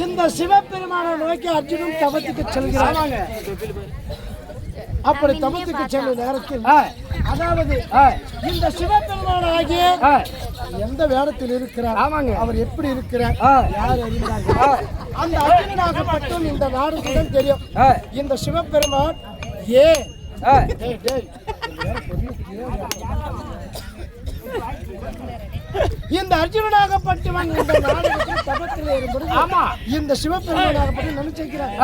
இந்த சிவபெருமான நோக்கி அர்ஜுனன் தவத்துக்கு செல்கிறான். அப்படி தவத்துக்கு செல்லும் நேரத்தில் அதாவது இந்த சிவபெருமான ஆகிய எந்த வேடத்தில் இருக்கிறார், அவர் எப்படி இருக்கிறார், யார் அறிந்தார்கள், அந்த அர்ஜுனனாகப்பட்டும் இந்த நாடுகளுடன் தெரியும். இந்த சிவபெருமான் இந்த அர்ஜுனனாகப்பட்டவன் இந்த நாடகத்தில் தபத்தில் ஏறும்பொழுது இந்த சிவபெருமானாகப்பட்டு நினைச்சிருக்கிறார்.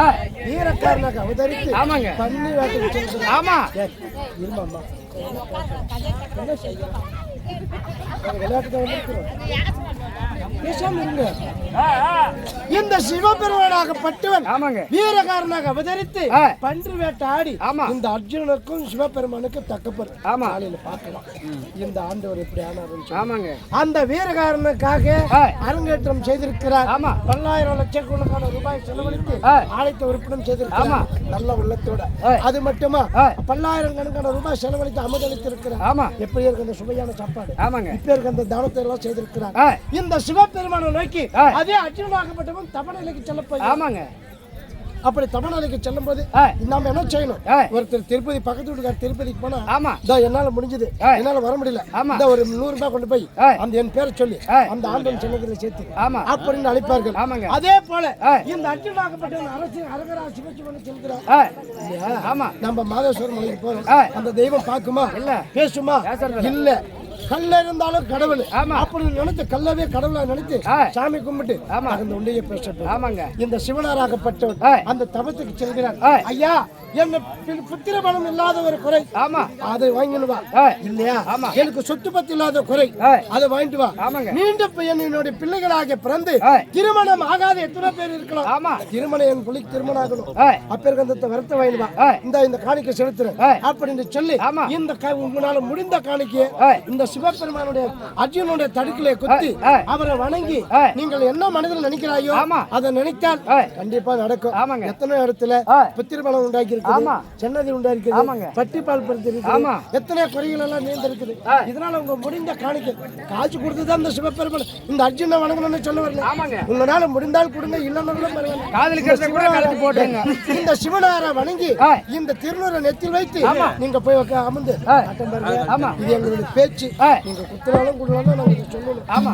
வீரக்காரனாக அவதரித்து பண்ணி வேட்டைக்கு செல்கிறார். இந்த சிவபெருமானாகப்பட்டவன் வீரகாரனாக அவதரித்து பன்று வேட்டாடி இந்த அர்ஜுனனுக்கும் சிவபெருமானுக்கும் தக்கப்படும். காலையில பார்க்கலாம் இந்த ஆண்டவர் எப்படி ஆனார். அந்த வீரகாரனுக்காக அரங்கேற்றம் செய்திருக்கிறார். 10,000 லட்சக்கணக்கான ரூபாய் செலவழித்து ஆலயத்தை உறுப்பினம் செய்திருக்கிறார். நல்ல உள்ளத்தோட. அது மட்டுமா 10,000 கணக்கான ரூபாய் செலவழித்து அமர்ந்தளித்திருக்கிறார். எப்படி இருக்கு அந்த சுவையான சாப்பாடு, இப்ப இருக்க அந்த தானத்தை எல்லாம் செய்திருக்கிறார். இந்த சிவபெருமான நோக்கி அதே அர்ஜுனனாகப்பட்டவன் தபநிலைக்கு செல்ல போய் அப்படி தமிழ்நாடுக்கு செல்லும் போது நாம என்ன செய்யணும்? ஒருத்தர் திருப்பதி பக்கத்து வீட்டுக்கார திருப்பதிக்கு போனா என்னால முடிஞ்சது, என்னால வர முடியல, ஒரு 100 ரூபாய் கொண்டு போய் அந்த என் பேரை சொல்லி அந்த ஆண்டவன் சென்னதில் சேர்த்து அப்படின்னு அழைப்பார்கள். அதே போல இந்த அர்ஜுனாகப்பட்டவன் அரசு அரகரா சிவசிவன் செல்கிறார். நம்ம மாதேஸ்வரம் மலைக்கு போறோம். அந்த தெய்வம் பார்க்குமா, பேசுமா? இல்ல. கல்ல இருந்தாலும் கடவுள் அப்படி நினைத்து கல்லவே கடவுளா நினைத்து சாமி கும்பிட்டு அந்த உண்டையை பேசட்டும். இந்த சிவனாராகப்பட்டவர் அந்த தவத்துக்கு செல்கிறார். ஐயா, என்ன புத்திர பலம் இல்லாத ஒரு குறை, அதை வாங்கிடுவா இல்லையா? எனக்கு சொத்து பத்து இல்லாத குறை, அதை வாங்கிட்டு வா. மீண்டும் என்னுடைய பிள்ளைகளாக பிறந்து திருமணம் ஆகாத எத்தனை பேர் இருக்கலாம். திருமணம் என் பிள்ளைக்கு திருமணம் ஆகணும். அப்பேருக்கு வரத்தை வாங்கிடுவா. இந்த காணிக்கை செலுத்துறேன் அப்படின்னு சொல்லி இந்த உங்களால முடிந்த காணிக்கையை இந்த சிவபெருமானுடைய அர்ஜுனுடைய தடுக்கிலே குத்தி அவரை வணங்கி நீங்கள் என்ன மனதில் நினைக்கிறாயோ அதை நினைத்தால் கண்டிப்பா நடக்கும். எத்தனை இடத்துல புத்திரபலம் உண்டாக்கி இருக்குது, சென்னதி உண்டாக்கி பட்டிப்பால் படுத்தி எத்தனை குறைகள் எல்லாம் நீந்திருக்குது. இதனால உங்க முடிந்த காணிக்கை காட்சி கொடுத்துதான் இந்த சிவபெருமான் இந்த அர்ஜுனை வணங்கணும்னு சொல்ல வரல. உங்களால முடிந்தால் கொடுங்க, இல்லைன்னா இந்த சிவனாரை வணங்கி இந்த திருநூரை நெத்தில் வைத்து நீங்க போய் அமர்ந்து இது எங்களுடைய பேச்சு. நீங்க குத்துறாலும் கொடுக்கலாம், நாங்க சொல்லணும். ஆமா.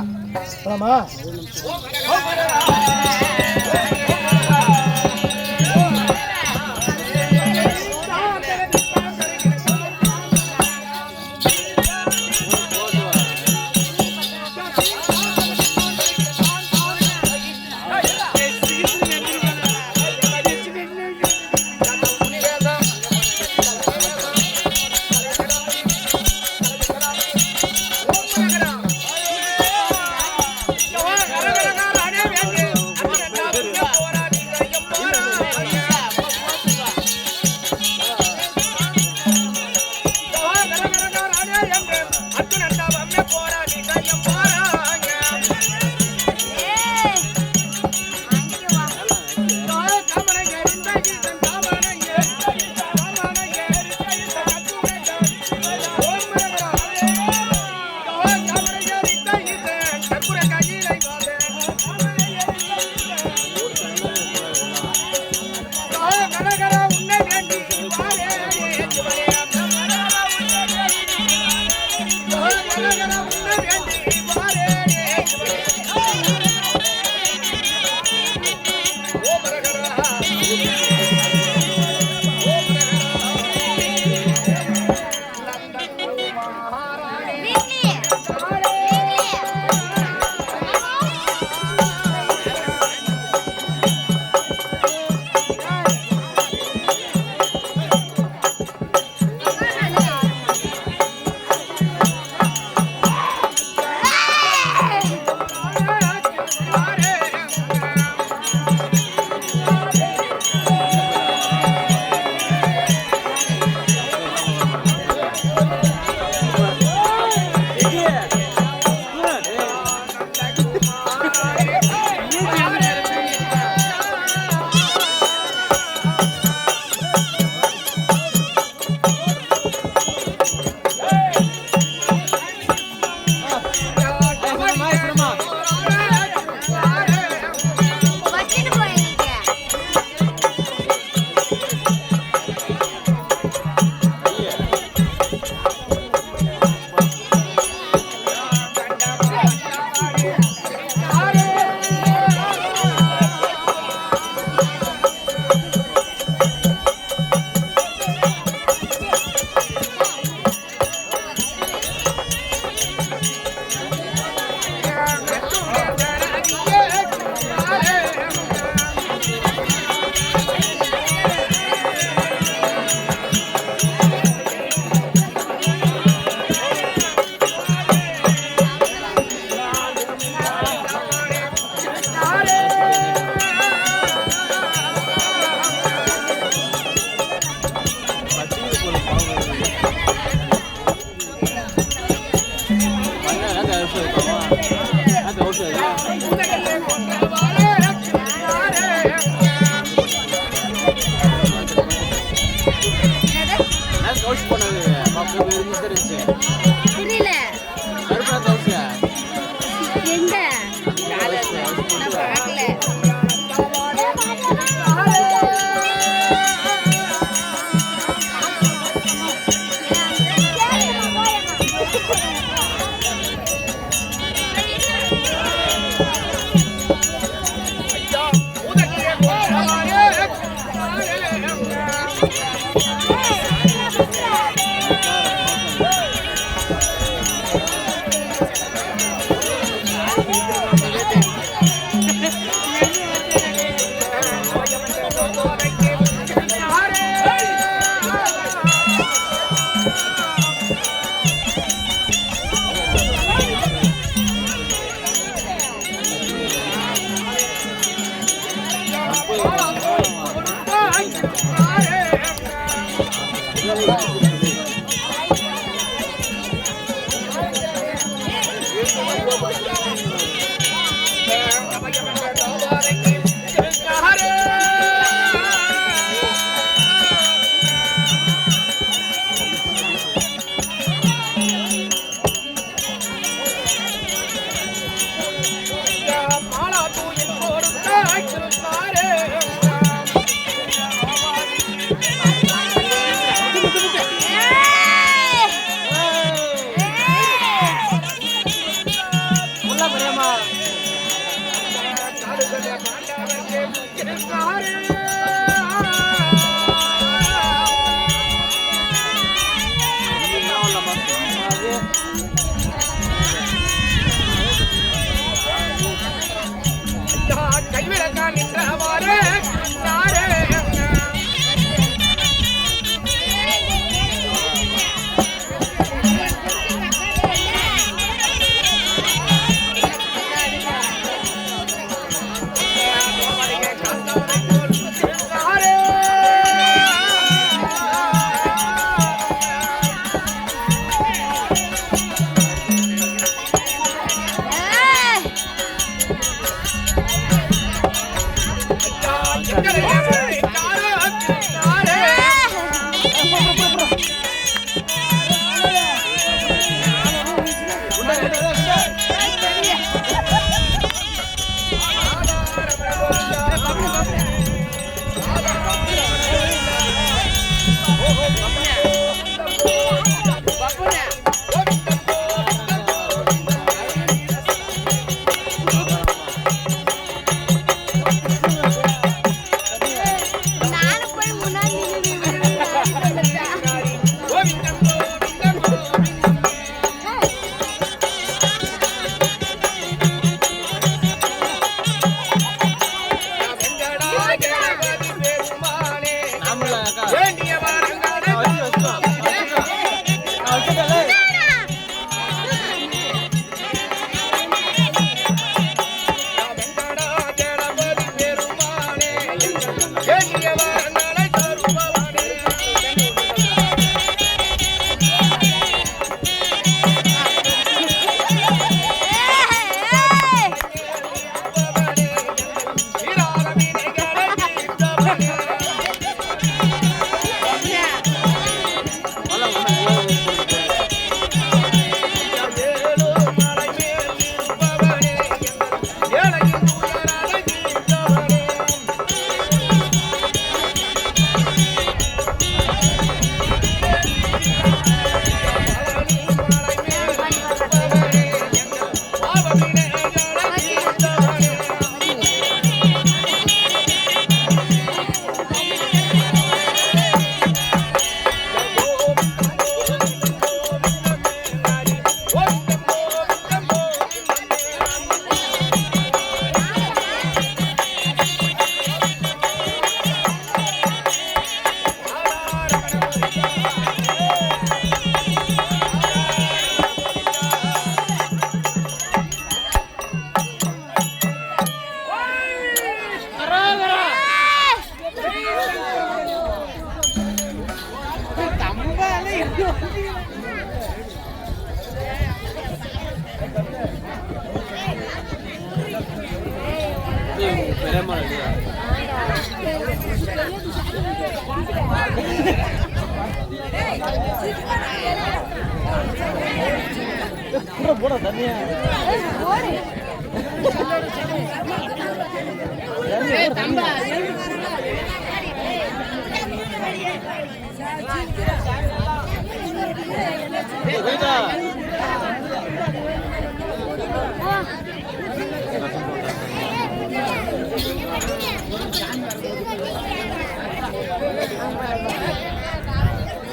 போட தண்ணியா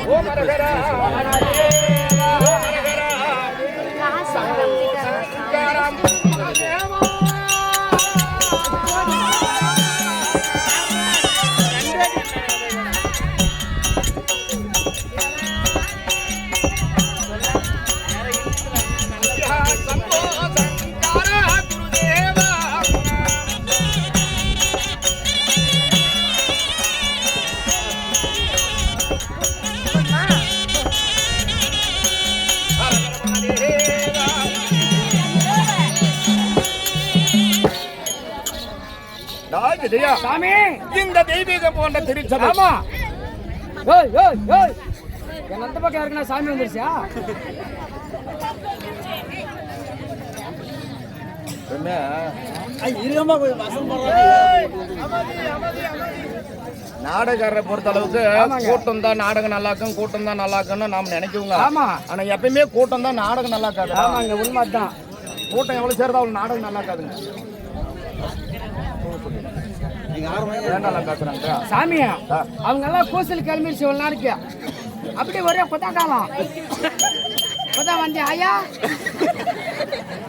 ஓ மரகரா சாமி இந்த தெய்வீகம் போன்ற திருச்சபை ஆமா ஏய் ஏய் ஏய் என்ன அந்த பக்கம் இருக்குனா சாமி வந்துருச்சா என்ன இருகமா போய் வசம் நாடகரை பொறுத்த அளவுக்கு கூட்டம் தான் நாடகம் நல்லா இருக்கும் கூட்டம் தான் நல்லா இருக்குன்னு நாம நினைக்குவோங்க ஆமா ஆனா எப்பயுமே கூட்டம் தான் நாடகம் நல்லா இருக்காது ஆமாங்க உண்மைதான் கூட்டம் எவ்வளவு சேர்ந்தா அவ்வளவு நாடகம் நல்லா இருக்காதுங்க சாமியா அவங்க எல்லாம் கூசல் கிளம்பிடுச்சு ஒரு நாளைக்கு அப்படி ஒரே கொத்தா காலம் கொத்தா வந்து ஐயா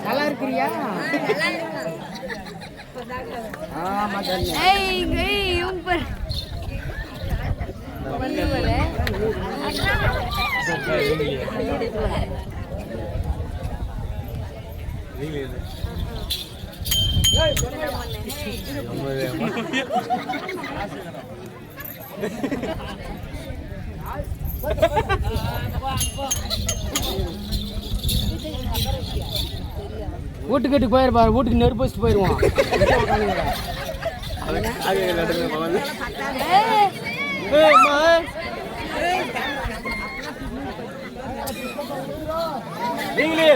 நல்லா இருக்கிறியா ஆமா வீட்டுக்கு போயிருப்பாரு வீட்டுக்கு நெருப்பு வச்சுட்டு போயிருவான் நீங்களே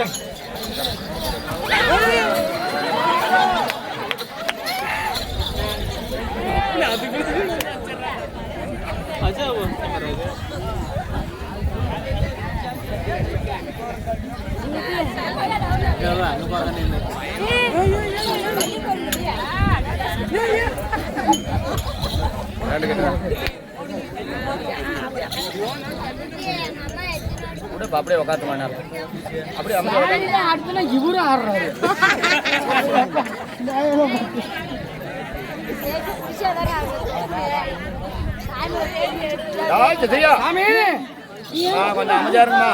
அப்படியே உட்காந்து மாட்டார் அப்படியே அடுத்த இவரும் ஆடுறாரு சாமி கொஞ்சம் அமைதியா இருக்குமா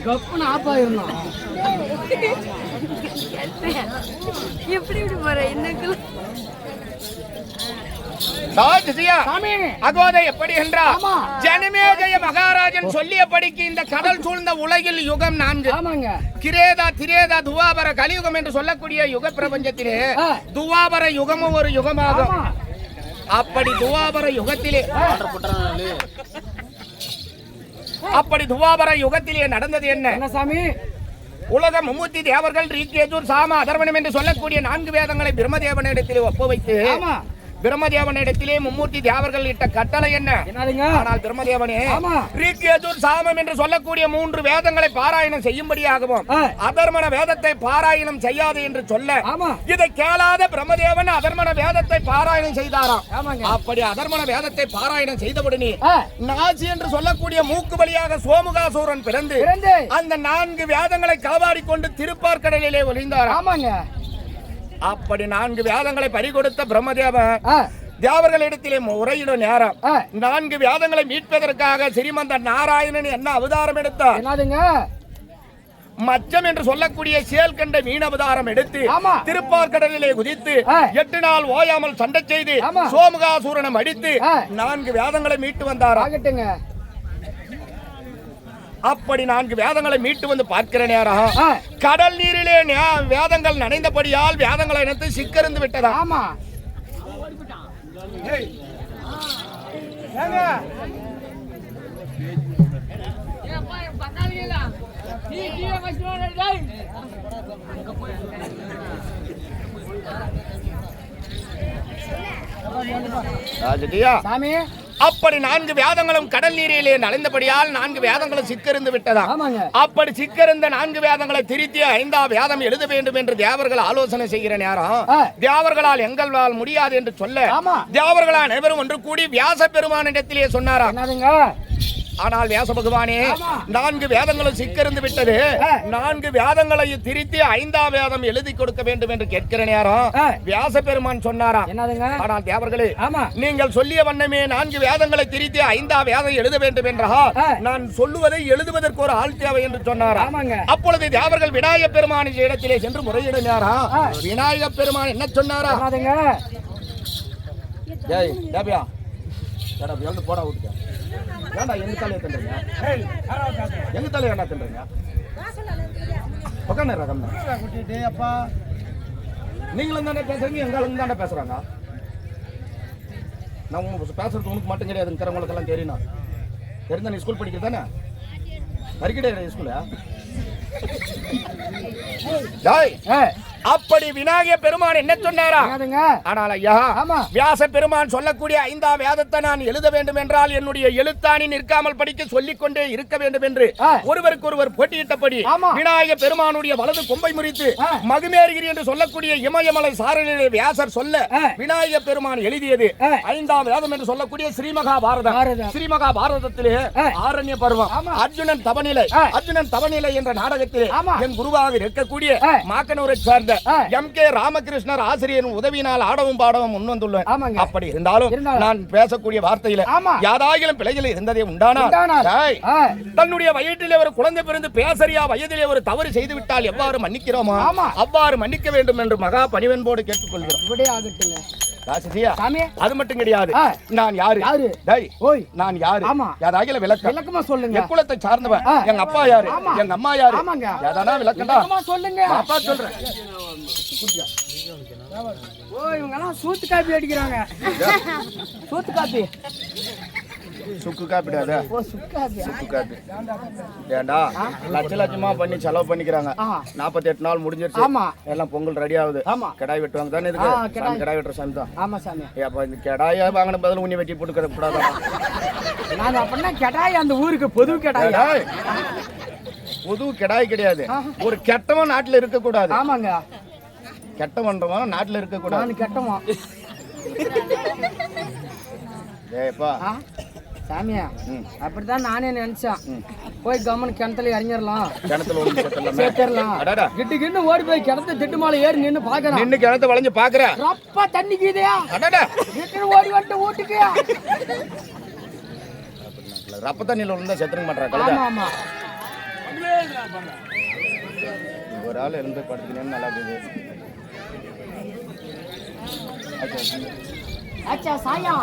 கப்புன்னு ஆப்பாயிருந்தான் எப்படி இப்படி போற இன்னைக்கு அகோதை எப்படி என்றால் ஜனமேஜய மகாராஜன் சொல்லியபடிக்கு இந்த கடல் சூழ்ந்த உலகில் யுகம் 4 கிரேதா திரேதா துவாபர கலியுகம் என்று சொல்லக்கூடிய யுக பிரபஞ்சத்திலே துவாபர யுகமும் ஒரு யுகமாகும். அப்படி துவாபர யுகத்திலே நடந்தது என்ன சாமி? உலக மும்மூர்த்தி தேவர்கள் ரீகேஜூர் சாம அதர்வனம் என்று சொல்லக்கூடிய 4 வேதங்களை பிரம்மதேவனிடத்திலே ஒப்புவைத்து பிரம்மதேவனிடத்திலே மும்மூர்த்தி தேவர்கள் இட்ட கட்டளை என்ன? ஆனால் பிரம்மதேவனே ரீகேஜூர் சாமம் என்று சொல்லக்கூடிய 3 வேதங்களை பாராயணம் செய்யும்படியாகவும் அதர்மன வேதத்தை பாராயணம் செய்யாது என்று சொல்ல இதை கேளாத பிரம்மதேவன் அதர்மன வேதத்தை பாராயணம் செய்தாராம். அப்படி அதர்மன வேதத்தை பாராயணம் செய்தவுடனே நாசி என்று சொல்லக்கூடிய மூக்கு வழியாக சோமுகாசூரன் பிறந்து அந்த 4 வேதங்களை காவாடிக்கொண்டு திருப்பார்கடலிலே ஒளிந்தாராம். அப்படி 4 வேதங்களை பறிகொடுத்த பிரம்மதேவன் தேவர்களிடத்திலே முறையிடும் நேரம் 4 வேதங்களை மீட்பதற்காக ஸ்ரீமந்த நாராயணன் என்ன அவதாரம் எடுத்தார்? மச்சம் என்று சொல்லக்கூடிய சேல் கண்ட மீன் அவதாரம் எடுத்து திருப்பார்கடலிலே குதித்து 8 நாள் ஓயாமல் சண்டை செய்து சோமுகாசூரனை அடித்து 4 வேதங்களை மீட்டு வந்தார். அப்படி 4 வேதங்களை மீட்டு வந்து பார்க்கிற நேரம் கடல் நீரிலே வேதங்கள் நனைந்தபடியால் வேதங்களை இணைத்து சிக்கருந்து விட்டதா. சாமி அப்படி 4 வேதங்களும் கடல் நீரிலே நனைந்தபடியால் 4 வேதங்களும் சிக்கருந்து விட்டதா. அப்படி சிக்கருந்த 4 வேதங்களை திருத்தி 5ஆம் வேதம் எழுத வேண்டும் என்று தேவர்கள் ஆலோசனை செய்கிற நேரம் தேவர்களால் எங்களால் முடியாது என்று சொல்ல தேவர்களால் அனைவரும் ஒன்று கூடி வியாச பெருமானிடத்திலே சொன்னாரா. ஆனால் வியாச பகவானே 4 வேதங்களும் சிக்கருந்து விட்டது, 4 வேதங்களை திருத்தி 5ஆம் வேதம் எழுதி கொடுக்க வேண்டும் என்று கேட்கிற நேரம் வியாச பெருமான் சொன்னாரா. ஆனால் தேவர்களே நீங்கள் சொல்லிய வண்ணமே 4 வேதங்களை திருத்தி 5ஆம் வேதம் எழுத வேண்டும் என்றால் நான் சொல்லுவதை எழுதுவதற்கு ஒரு ஆள் தேவை என்று சொன்னாரா. அப்பொழுது தேவர்கள் விநாயக பெருமான் இடத்திலே சென்று முறையிட நேரம் விநாயக பெருமான் என்ன சொன்னாரா? போடா விட்டு ஏண்டா எங்க தலையை தின்றீங்க? எங்க தலையை ஏண்டா தின்றீங்க? உட்காந்து ரகம் அப்பா நீங்களும் தானே பேசுறீங்க, எங்களும் தானே பேசுறாங்க. நான் உங்களுக்கு பேசுறது உனக்கு மட்டும் கிடையாதுங்கிறவங்களுக்கெல்லாம் தெரியும். தெரிஞ்ச நீ ஸ்கூல் படிக்கிறது தானே? படிக்கிட்டே ஸ்கூலா? அப்படி விநாயக பெருமான் என்ன சொன்னாரா? ஆனால் ஐயா வியாச பெருமான் சொல்லக்கூடிய 5ஆம் வேதத்தை நான் எழுத வேண்டும் என்றால் என்னுடைய எழுத்தாணி நிற்காமல் படிக்க சொல்லிக் கொண்டே இருக்க வேண்டும் என்று ஒருவருக்கு ஒருவர் போட்டியிட்டபடி விநாயக பெருமானுடைய வலது கொம்பை முறித்து மகுமேறுகிறி என்று சொல்லக்கூடிய இமயமலை சாரலிலே வியாசர் சொல்ல விநாயக பெருமான் எழுதியது 5ஆம் வேதம் என்று சொல்லக்கூடிய ஸ்ரீமகாபாரதம். ஸ்ரீமகாபாரதத்திலே ஆரண்ய பருவம், அர்ஜுனன் தவநிலை என்ற நாடகத்திலே என் குருவாக இருக்கக்கூடிய மாக்கனூரை சார்ந்த காலத்துல MK ராமகிருஷ்ணர் ஆசிரியரின் உதவியினால் ஆடவும் பாடவும் முன் வந்துள்ளேன். அப்படி இருந்தாலும் நான் பேசக்கூடிய வார்த்தையில யாராயிலும் பிழைகள் இருந்ததே உண்டானால் தன்னுடைய வயிற்றிலே ஒரு குழந்தை பிறந்து பேசறியா வயதிலே ஒரு தவறு செய்து விட்டால் எவ்வாறு மன்னிக்கிறோமோ அவ்வாறு மன்னிக்க வேண்டும் என்று மகா பணிவன்போடு கேட்டுக்கொள்கிறோம். அது மட்டும் கிடையாது. நான் யாரு? நான் யாரு? யாராகில விளக்கமா சொல்லுங்க. குலத்தை சார்ந்தவன். எங்க அப்பா யாரு? எங்க அம்மா யாரு? ஏதானா விளக்கண்டா சொல்லுங்க. அப்பா சொல்றேன். இவங்க எல்லாம் சூத்து காப்பி அடிக்கிறாங்க. சூத்து காப்பி சுக்கு காப்பிடாத. சுக்கு காப்பி ஏண்டா லட்சமா பண்ணி செலவு பண்ணிக்கிறாங்க. 48 நாள் முடிஞ்சிருச்சு. எல்லாம் பொங்கல் ரெடி ஆகுது. கடாய் வெட்டுவாங்க தானே. இதுக்கு கடாய் வெட்டுற சாமி தான். ஆமா சாமி. அப்ப இந்த கடாயை வாங்கின பதில் உன்னை வெட்டி போட்டு கூடாது. நான் அப்படின்னா கடாய் அந்த ஊருக்கு பொது கடாய். பொது கடாய் கிடையாது. ஒரு கெட்டவன் நாட்டுல இருக்க கூடாது. ஆமாங்க. கெட்டவன்றவன் நாட்டுல இருக்க கூடாது. கெட்டவன் ஏப்பா சாமியா அப்படிதான் நானே நினைச்சேன். போய் கவர்மெண்ட் கிணத்துல இறங்கிடலாம். கிட்டு கிட்டு ஓடி போய் கிணத்து திட்டு மாலை ஏறி நின்று பாக்குறேன். நின்று கிணத்து வளைஞ்சு பாக்குறேன். ரப்பா தண்ணிக்குதா ஓடி வந்துட்டு வீட்டுக்கு ரப்ப தண்ணியில விழுந்தா செத்துருக்க மாட்டாங்க. ஆமா ஒரு ஆள் இருந்து படுத்துக்கணும். நல்லா இருக்குது. अच्छा साया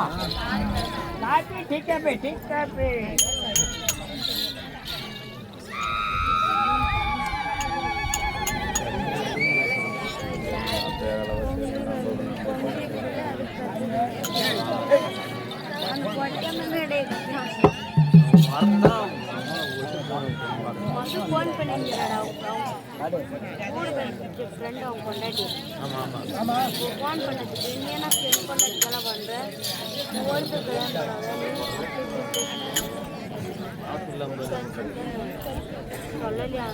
काफी ठीक है पे ठीक है पे फोन பண்ணிங்கடா ஃப்ரெண்ட் அவங்க கொண்டாடி ஆமா ஃபோன் பண்ணதுக்கு நீ என்ன ஃப்ரெண்ட் கொண்டாடிலாம் பண்ற ஓடி போய் சொல்லலையா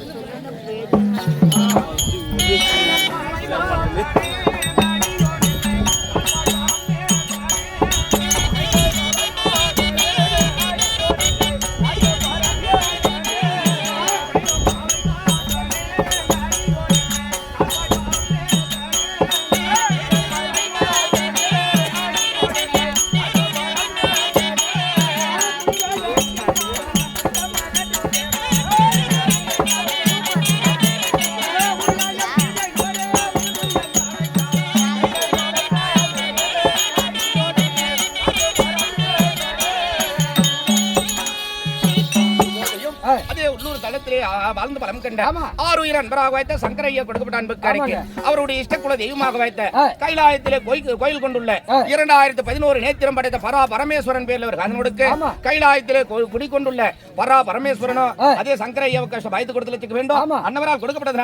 வாழ்ந்து பலம் கண்ட ஆறுயிர் அன்பராக வைத்த சங்கரையா கொடுக்கப்பட்ட அன்புக்காரிக்கு அவருடைய இஷ்ட குல தெய்வமாக வைத்த கைலாயத்திலே கோயில் கொண்டுள்ள 2011 நேத்திரம் படைத்த பரா பரமேஸ்வரன் பேர்ல ஒரு கதன் கொடுக்க கைலாயத்திலே குடிக்கொண்டுள்ள பரா பரமேஸ்வரனும் அதே சங்கரையாவுக்கு பயத்து கொடுத்து வேண்டும். அன்னவரால் கொடுக்கப்பட்டது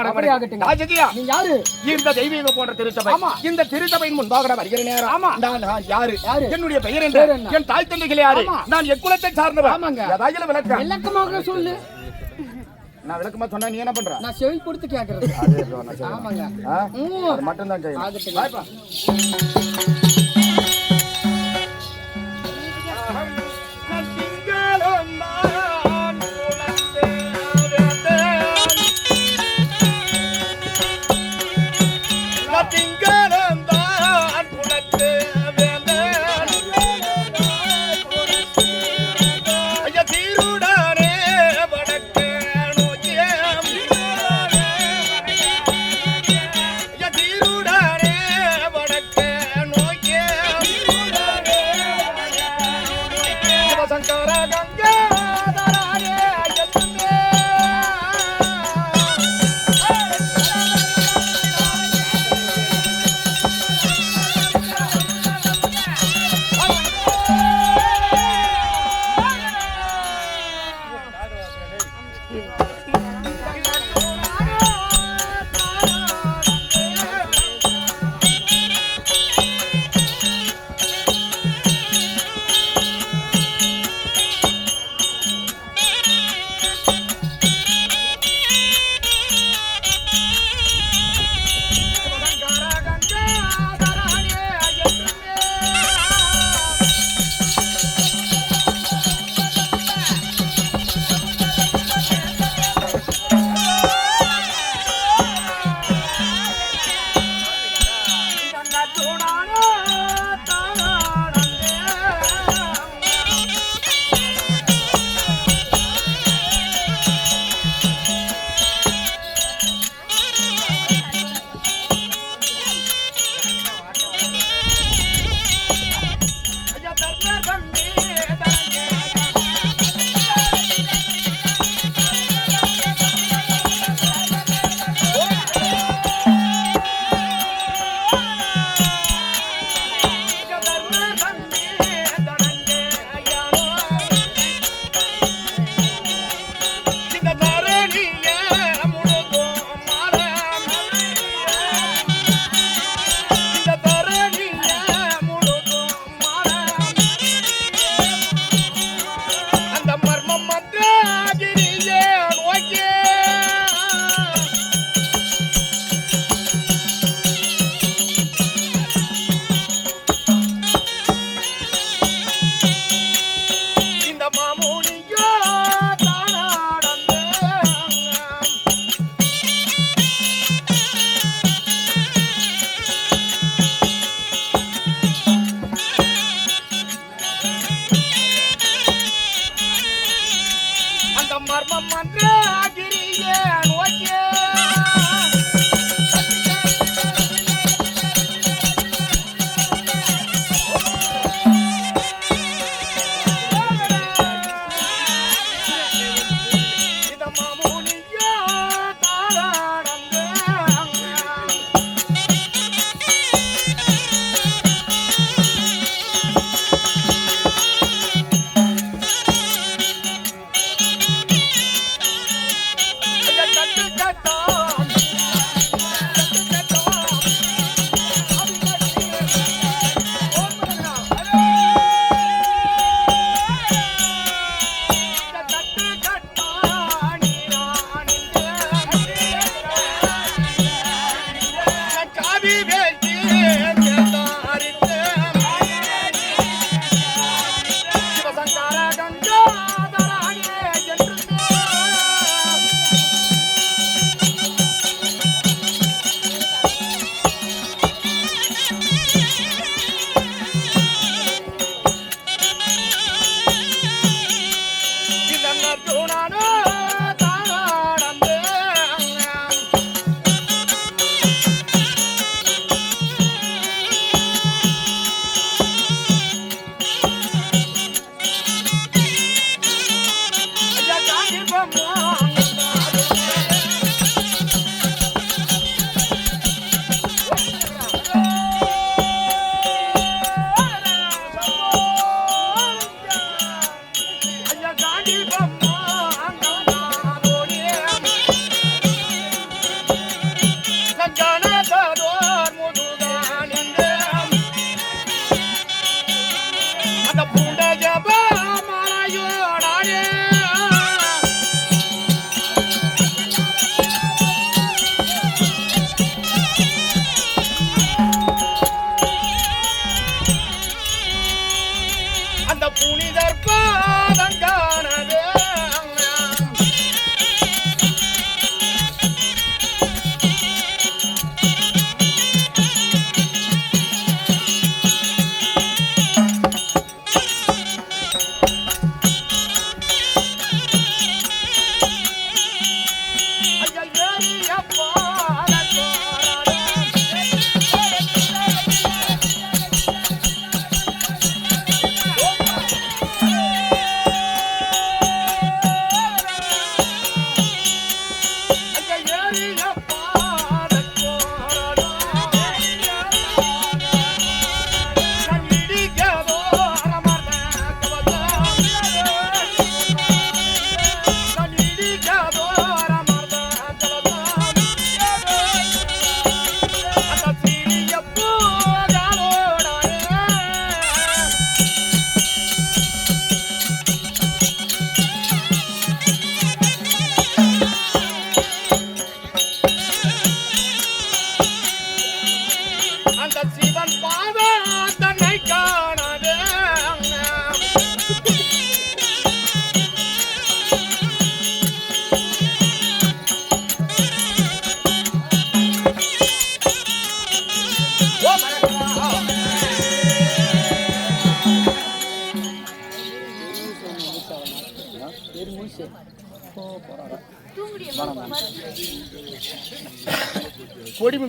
இந்த தெய்வீக போன்ற திருச்சபை. இந்த திருச்சபையின் முன்பாக வருகிற நேரம் நான் யாரு? என்னுடைய பெயர் என்ன? என் தாய் தந்தைகள் யாரு? நான் எக்குலத்தை சார்ந்தவன். விளக்கமாக சொல்லு. நான் விளக்கமா சொன்னா நீ என்ன பண்ற? நான் செவி கொடுத்து கேக்குறது. ஆமாங்க. அது மட்டும் தான் செய்யணும்.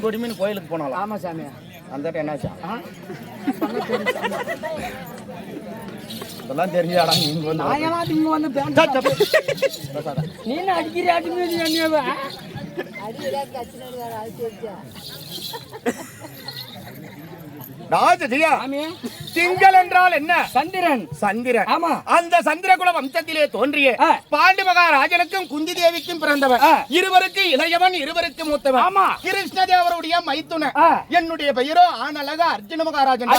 கொடிமின்னு கோயிலுக்கு போனாலும். ஆமா சாமி. அந்த என்னாச்சா இதெல்லாம் தெரிஞ்சாடா நீங்க வந்து இங்க வந்து நீ அடிக்கிற அடிக்கிறது என்னவா ராஜஜியா திங்கள் என்றால் என்ன? சந்திரன். சந்திரன். ஆமா. அந்த சந்திரகுல வம்சத்திலே தோன்றிய பாண்டு மகாராஜனுக்கும் குந்தி தேவிக்கும் பிறந்தவன். இருவருக்கு இளையவன், இருவருக்கு மூத்தவன். ஆமா. கிருஷ்ணதேவருடைய மைத்துன. என்னுடைய பெயரோ ஆனழகா அர்ஜுன மகாராஜன்.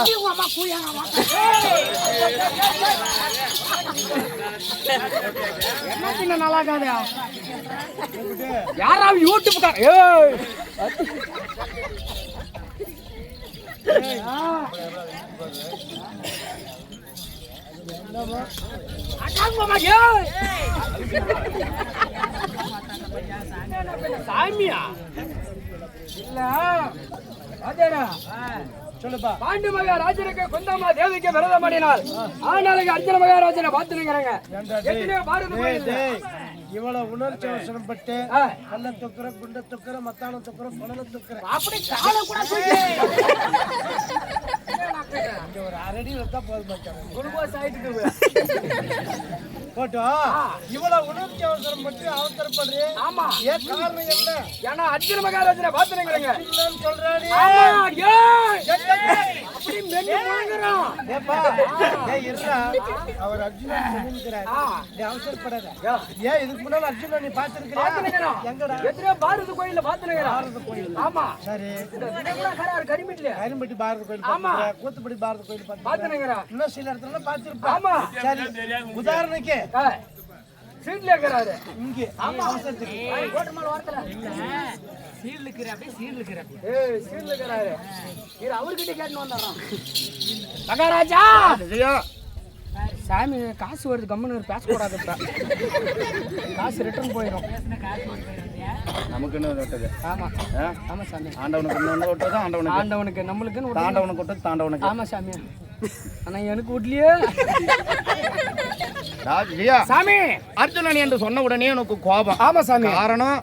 என்ன நல்லா காதா யாராவது யூடியூப் சாமியா இல்ல சொல்லுப்பா. பாண்டு மகாராஜனுக்கு குந்தம்மா தேவிக்கு விரதம் பண்ணினார். ஆனாலும் அர்ஜுன மகாராஜனை பார்த்துருக்கிறாங்க. இவ்வளவு உணர்ச்சி அவசரப்பட்டு கல்ல துக்குற, குண்ட துக்குற, மத்தான துக்குற, புனல துக்குற, அப்படி கால கூட ஒரு அரடி வச்சா போதும் போட்டோ. இவ்வளவு உணர்ச்சி அவசரப்பட்டு அவசரப்படுறே. ஆமா. ஏன் காரணம் என்ன? ஏன்னா அர்ஜுன மகாராஜனை பார்த்துருக்கிறாங்க சொல்றாரு. அவர் அர்ஜுனன் சொல்லிருக்கிறார். அவசரப்படாத. ஏன் இதுக்கு முன்னால அர்ஜுனன் நீ பாத்துருக்கிறியா? எங்கடா? எத்தனை பாரத கோயில்ல பாத்துருக்கிறேன். பாரத கோயில். ஆமா. சரி. கரிமட்டில கரிமட்டி பாரத கோயில் பாத்துருக்கிறேன். கூத்துப்படி பாரத கோயில் பாத்துருக்கிறேன். இன்னும் சில இடத்துல பாத்துருப்பேன். ஆமா. சரி. உதாரணத்துக்கு சீட்ல இருக்கிறாரு இங்க. ஆமா. அவசரத்துக்கு கோட்டமால வார்த்தல சீட்ல இருக்கிற அப்படியே சீட்ல இருக்கிற. ஏய் சீட்ல இருக்கிறாரு. இரு அவர்கிட்ட கேட்டு வந்தறோம். மகாராஜா சாமி காசு வருது கம்மனு பேச கூடாது. காசு ரிட்டர்ன் போயிடும். நமக்கு என்ன விட்டது? ஆமா. ஆமா சாமி. ஆண்டவனுக்கு என்ன விட்டது? ஆண்டவனுக்கு நம்மளுக்கு தாண்டவனுக்கு விட்டது தாண்டவனுக்கு. ஆமா சாமி. ஆனா எனக்கு விடலையே சாமி. அர்ஜுனன் என்று சொன்ன உடனே எனக்கு கோபம். ஆமா சாமி. காரணம்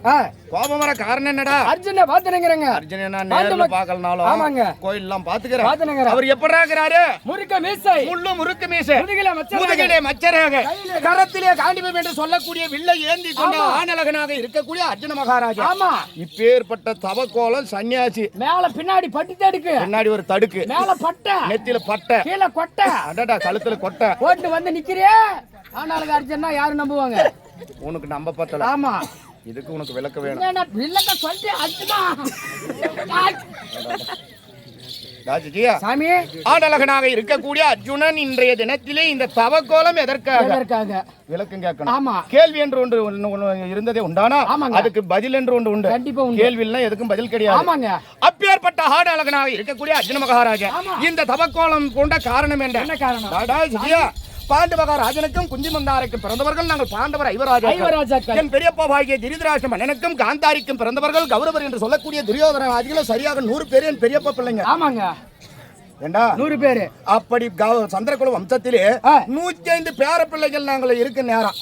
கோபம் வர காரணம் என்னடா? அர்ஜுன பாத்துனேங்கறங்க. அர்ஜுனன் நேர்ல பார்க்கலனாலும் ஆமாங்க கோயில் எல்லாம் பாத்துக்கறேன். அவர் எப்படிடா இருக்கறாரு? முறுக்க மீசை, முள்ளு முறுக்கு மீசை, முதுகிலே மச்சரேகை, கரத்திலே காண்டிபம் என்று சொல்லக்கூடிய வில்லை ஏந்தி கொண்ட ஆனழகனாக இருக்கக்கூடிய அர்ஜுன மகாராஜா. ஆமா. இப்பேற்பட்ட தவக்கோலம் சன்னியாசி. மேல பின்னாடி பட்டி தடுக்கு, பின்னாடி ஒரு தடுக்கு, மேல பட்டை, நெத்தியில பட்டை, கீழ கொட்டை, அடடா கழுத்துல கொட்டை போட்டு வந்து நிக்கிறியே. ஆனாலும் அர்ஜுனா யாரு நம்புவாங்க? உனக்கு நம்ப பத்தல. ஆமா. இதுக்கு உனக்கு விளக்க வேணும். விளக்க சொல்லிட்டு அர்ஜுனா ராஜஜியா சாமி. ஆடழகனாக இருக்கக்கூடிய அர்ஜுனன் இன்றைய தினத்திலே இந்த தவக்கோலம் எதற்காக விளக்கம் கேட்கணும். ஆமா. கேள்வி என்று ஒன்று இருந்ததே உண்டானா அதுக்கு பதில் என்று ஒன்று உண்டு. கண்டிப்பா உண்டு. கேள்வினா எதுக்கும் பதில் கிடையாது. ஆமாங்க. அப்பேற்பட்ட ஆடழகனாக இருக்கக்கூடிய அர்ஜுன மகாராஜா இந்த தவக்கோலம் கொண்ட காரணம் என்ன காரணம்? ராஜஜியா பாண்டு மகாராஜனுக்கும் குந்தி மந்தாரைக்கும் பிறந்தவர்கள் நாங்கள் பாண்டவர் ஐவராஜாக்கள். என் பெரியப்பாவாகிய திரிதராஷ்டிர மன்னனுக்கும் காந்தாரிக்கும் பிறந்தவர்கள் கௌரவர் என்று சொல்லக்கூடிய துரியோதனவாதிகள் சரியாக 100 பேர் என் பெரியப்பா பிள்ளைங்க. ஆமாங்க. ஏண்டா 100 பேரு. அப்படி சந்திரகுல வம்சத்திலே 105 பேர பிள்ளைகள் நாங்கள் இருக்க நேரம்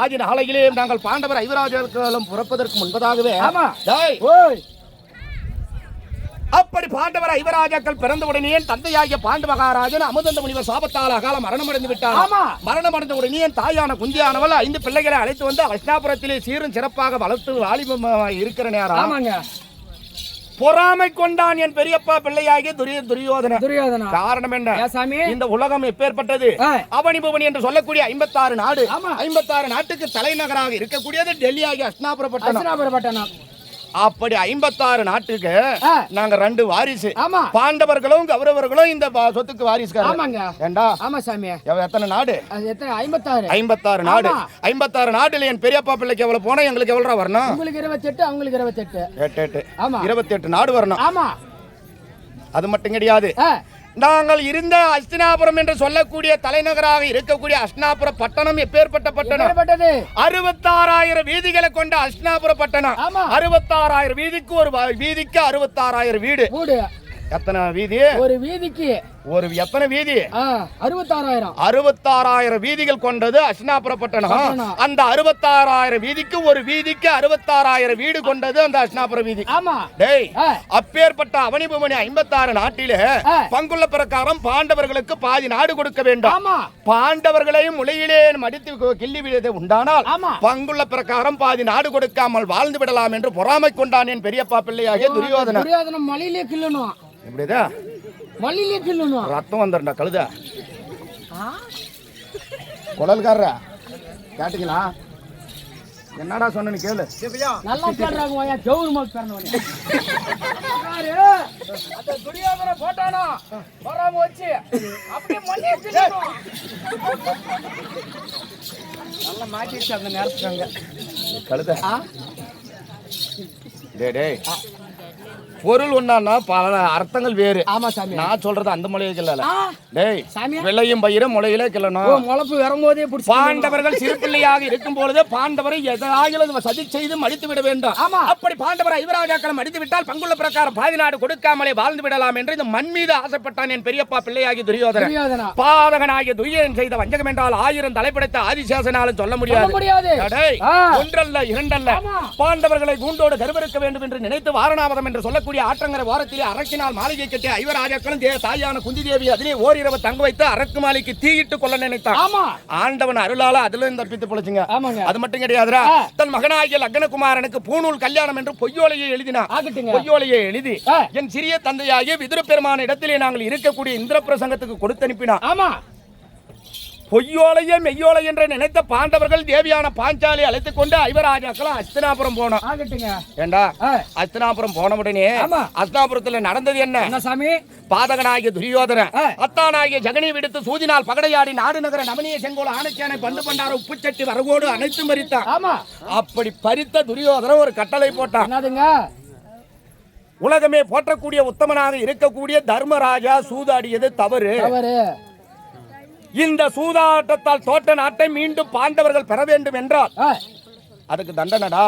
ஆதி நாளையிலே நாங்கள் பாண்டவர் ஐவராஜாக்களும் புறப்பதற்கு முன்பதாகவே அப்படி பாண்டவர் ஐவராஜாக்கள் பிறந்த உடனே தந்தையாகிய பாண்டு மகாராஜன் அமுதந்த முனிவர் சாபத்தால் அகால மரணம் அடைந்து விட்டார். மரணம் அடைந்த உடனே தாயான குந்தியானவள் 5 பிள்ளைகளை அழைத்து வந்து அஸ்னாபுரத்திலே சீரும் சிறப்பாக வளர்த்து வாலிபம் இருக்கிற நேரம் பொறாமை கொண்டான் என் பெரியப்பா பிள்ளையாகிய துரியோதன. காரணம் என்ன? இந்த உலகம் எப்பேற்பட்டது? அவனி புவனி என்று சொல்லக்கூடிய 56 நாடு. 56 நாட்டுக்கு தலைநகராக இருக்கக்கூடியது டெல்லி ஆகிய அஸ்னாபுரப்பட்டணம். அப்படி 56 நாட்டுக்கு நாங்க 2 வாரிசு. பாண்டவர்களும் கௌரவர்களும் இந்த சொத்துக்கு வாரிசுக்காரங்க. ஏண்டா? ஆமா சாமி. எத்தனை நாடு? 56 நாடு. 56 நாடுல என் பெரியப்பா பிள்ளைக்கு எவ்வளவு போனா எங்களுக்கு எவ்வளவு வரணும்? உங்களுக்கு 28, அவங்களுக்கு 28. 28 நாடு வரணும். ஆமா. அது மட்டும் கிடையாது. நாங்கள் இருந்த அஸ்தினாபுரம் என்று சொல்லக்கூடிய தலைநகராக இருக்கக்கூடிய அஸ்தினாபுர பட்டணம் எப்பேற்பட்ட பட்டணம்? 66,000 வீதிகளை கொண்ட அஸ்தினாபுர பட்டணம். 66,000 வீதிக்கு ஒரு வீதிக்கு 66,000 வீடு. எத்தனை வீதி? ஒரு வீதிக்கு ஒரு எத்தனை வீதி? 66,000. 66,000 வீதிகள் கொண்டது அஸ்தினாபுர பட்டணம். அந்த 66,000 வீதிக்கு ஒரு வீதிக்கு 66,000 வீடு கொண்டது அந்த அஸ்தினாபுர வீதி. ஆமா. டேய், அப்பேற்பட்ட அவனிபுமணி 56 நாட்டிலே பங்குள்ள பிரகாரம் பாண்டவர்களுக்கு பாதி நாடு கொடுக்க வேண்டும். ஆமா. பாண்டவர்களையும் முளையிலே மடித்து கிள்ளி விடுவது உண்டானால் பங்குள்ள பிரகாரம் பாதி நாடு கொடுக்காமல் வாழ்ந்து விடலாம் என்று பொறாமை கொண்டான் என் பெரியப்பா பிள்ளையாகிய துரியோதனன். துரியோதனன் மலையிலே கிள்ளணும். இப்படிதான் மலையிலே கிள்ளணும். ரத்தம் வந்துடும்டா கழுத. குழல்காரரா கேட்டீங்களா? என்னடா சொன்னு கேளு. நல்லா கேடுறாங்க வாயா கௌரவமா பேரனவனே. அந்த துரியோதன போட்டானா வராம வச்சு அப்படியே மலையிலே கிள்ளணும். நல்லா மாட்டிச்சு அந்த நேரத்துக்கு கழுத. டேய் பொருள் ஒண்ணா பல அர்த்தங்கள் வேறு. ஆமா சாமி. நான் சொல்றது அந்த முளையை கிள்ளல. டேய், வெள்ளையும் பயிரும் முளையிலே கிள்ளணும். முளப்பு வரும்போதே பிடிச்சி பாண்டவர்கள் சிறு பிள்ளையாக இருக்கும் பொழுது பாண்டவரை எதாயிலும் சதி செய்து மடித்து விட வேண்டும். அப்படி பாண்டவரை யுவராஜாக்களை மடித்து விட்டால் பங்குள்ள பிரகாரம் பாதி நாடு கொடுக்காமலே வாழ்ந்து விடலாம் என்று இந்த மண் மீது ஆசைப்பட்டான் என் பெரியப்பா பிள்ளையாகி துரியோதனன். பாதகனாகிய துரியன் செய்த வஞ்சகம் என்றால் 1000 தலைப்படைத்த ஆதிசேஷனாலும் சொல்ல முடியாது. ஒன்றல்ல இரண்டல்ல, பாண்டவர்களை கூண்டோடு கருவறுக்க வேண்டும் என்று நினைத்து வாரணாவதம் என்று சொல்லக்கூடிய ஆற்றங்கரை வாரத்திலே அரக்கினால் மாளிகை கட்டி ஐவராஜாக்களும் தாயான குந்தி தேவி அதிலே ஓரிரவு தங்க வைத்து அரக்கு மாளிகைக்கு தீயிட்டு கொள்ள நினைத்தான். ஆண்டவன் அருளால அதுல தப்பித்து பொழைச்சுங்க. அது மட்டும் கிடையாதுரா, தன் மகனாகிய லக்னகுமாரனுக்கு பூணூல் கல்யாணம் என்று பொய்யோலையை எழுதினான். பொய்யோலையை எழுதி என் சிறிய தந்தையாகிய விதுர பெருமான இடத்திலே நாங்கள் இருக்கக்கூடிய இந்திர பிரசங்கத்துக்கு கொடுத்து அனுப்பினான். பொய்யோலையே மெய்யோலை என்று நினைத்த பாண்டவர்கள் தேவியான பாஞ்சாலி அழைத்துக் கொண்டு ஐவராஜாக்களும் அஸ்தினாபுரம் போனோம். ஏண்டா, அஸ்தினாபுரம் போன உடனே அஸ்தினாபுரத்துல நடந்தது என்ன சாமி? பாதகனாகிய துரியோதனன் அத்தானாகிய ஜெகனை விடுத்து சூதினால் பகடையாடி நாடு நகர நவனிய செங்கோல ஆணைக்கான பண்டு பண்டார உப்புச்சட்டி வரவோடு அனைத்தும் பறித்தான். அப்படி பறித்த துரியோதனன் ஒரு கட்டளை போட்டான். உலகமே போற்றக்கூடிய உத்தமனாக இருக்கக்கூடிய தர்மராஜா சூதாடியது தவறு. இந்த சூதாட்டத்தால் தோட்ட நாட்டை மீண்டும் பாண்டவர்கள் பெற வேண்டும் என்றால் அதுக்கு தண்டனடா.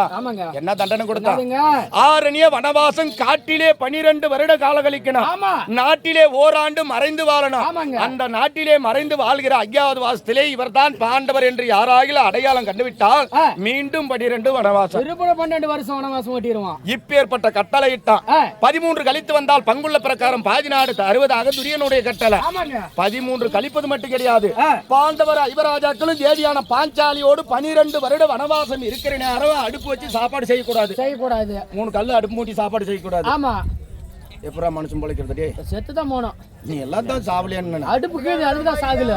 என்ன தண்டனை கொடுத்தாங்க? ஆரண்ய வனவாசம் காட்டிலே 12 வருட கால கழிக்கணும். நாட்டிலே ஓராண்டு மறைந்து வாழணும். அந்த நாட்டிலே மறைந்து வாழ்கிற 5வது வாசத்திலே இவர்தான் பாண்டவர் என்று யாராகிலும் அடையாளம் கண்டுவிட்டால் மீண்டும் 12 வனவாசம் 12 வருஷம் வனவாசம் ஓட்டிடுவான். இப்பேற்பட்ட கட்டளை இட்டான். 13 கழித்து வந்தால் பங்குள்ள பிரகாரம் பாதி நாடு தருவதாக துரியனுடைய கட்டளை. 13 கழிப்பது மட்டும் கிடையாது, பாண்டவர் ஐவராஜாக்களும் தேவியான பாஞ்சாலியோடு 12 வருட வனவாசம் இருக்கு. நேரம் அடுப்பு வச்சு சாப்பாடு செய்யக்கூடாது. 3 கல்லு அடுப்பு மூட்டி சாப்பாடு செய்யக்கூடாது. ஆமா. எப்பரா மனுஷன் பொழைக்கிறது? செத்துதான் போனோம். நீ எல்லாம் தான் சாவலியான்னு அடுப்புக்கு அதுதான் சாகல.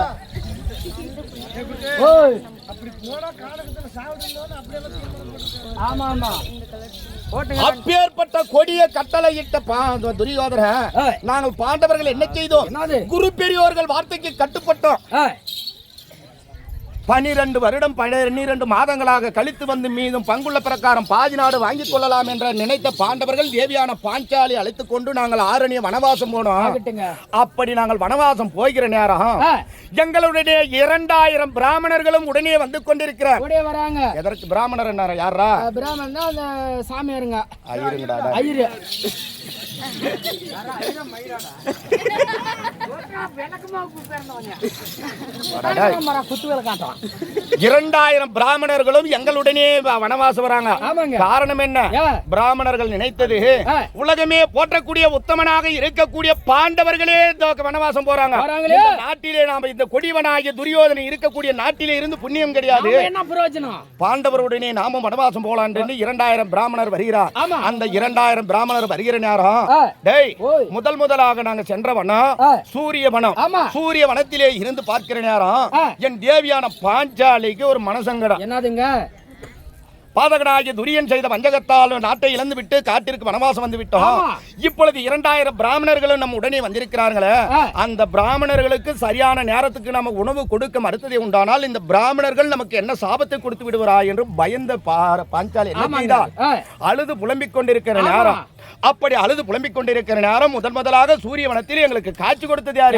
ஆமா ஆமா. அப்பேற்பட்ட கொடிய கட்டளை இட்ட துரியோதனன் நாங்கள் பாண்டவர்கள் என்ன செய்தோம்? குரு பெரியோர்கள் வார்த்தைக்கு கட்டுப்பட்டோம். 12 வருடம் 12 மாதங்களாக கழித்து வந்து மீதும் பங்குள்ள பிரகாரம் பாதி நாடு வாங்கிக் கொள்ளலாம் என்ற நினைத்த பாண்டவர்கள் தேவியான பாஞ்சாலி அழைத்துக் கொண்டு நாங்கள் ஆரண்ய வனவாசம் போனோம். அப்படி நாங்கள் வனவாசம் போகிற நேரம் எங்களுடைய 2000 பிராமணர்களும் உடனே வந்து கொண்டிருக்கிறார். எதற்கு பிராமணர் என்ன? யாரா பிராமணர்? சாமியாருங்க. ஐயருங்கடா. ஐயரு 2000 பிராமணர்களும் எங்களுடனே வனவாசம் வராங்க. காரணம் என்ன? பிராமணர்கள் நினைத்தது உலகமே போற்றக்கூடிய உத்தமனாக இருக்கக்கூடிய பாண்டவர்களே வனவாசம் போறாங்க. நாட்டிலே நாம இந்த கொடிவனாகிய துரியோதனை இருக்கக்கூடிய நாட்டிலே இருந்து புண்ணியம் கிடையாது. என்ன பிரயோஜனம்? பாண்டவருடனே நாம வனவாசம் போலாம் என்று 2000 பிராமணர் வருகிறார். அந்த 2000 பிராமணர் வருகிற நேரம் முதலாக நாங்க சென்ற வனம் சூரிய வனம். சூரிய வனத்திலே இருந்து பார்க்கிற நேரம் என் தேவியான பாஞ்சாலிக்கு ஒரு மனசங்கடம். என்னதுங்க? பாதகனாகிய துரியன் செய்த வஞ்சகத்தால் நாட்டை இழந்து விட்டு காட்டிற்கு வனவாசம் வந்து விட்டோம். இப்பொழுது 2000 பிராமணர்களும் நம்ம உடனே வந்திருக்கிறார்களே, அந்த பிராமணர்களுக்கு சரியான நேரத்துக்கு நம்ம உணவு கொடுக்க மறுத்ததே உண்டானால் இந்த பிராமணர்கள் நமக்கு என்ன சாபத்தை கொடுத்து விடுவாரா என்று பயந்த பாஞ்சாலி என்ன செய்தால் அழுது புலம்பிக் கொண்டிருக்கிற நேரம், அப்படி அழுது புலம்பிக் கொண்டிருக்கிற நேரம் முதலாக சூரிய வனத்தில் எங்களுக்கு காட்சி கொடுத்தது யாரு?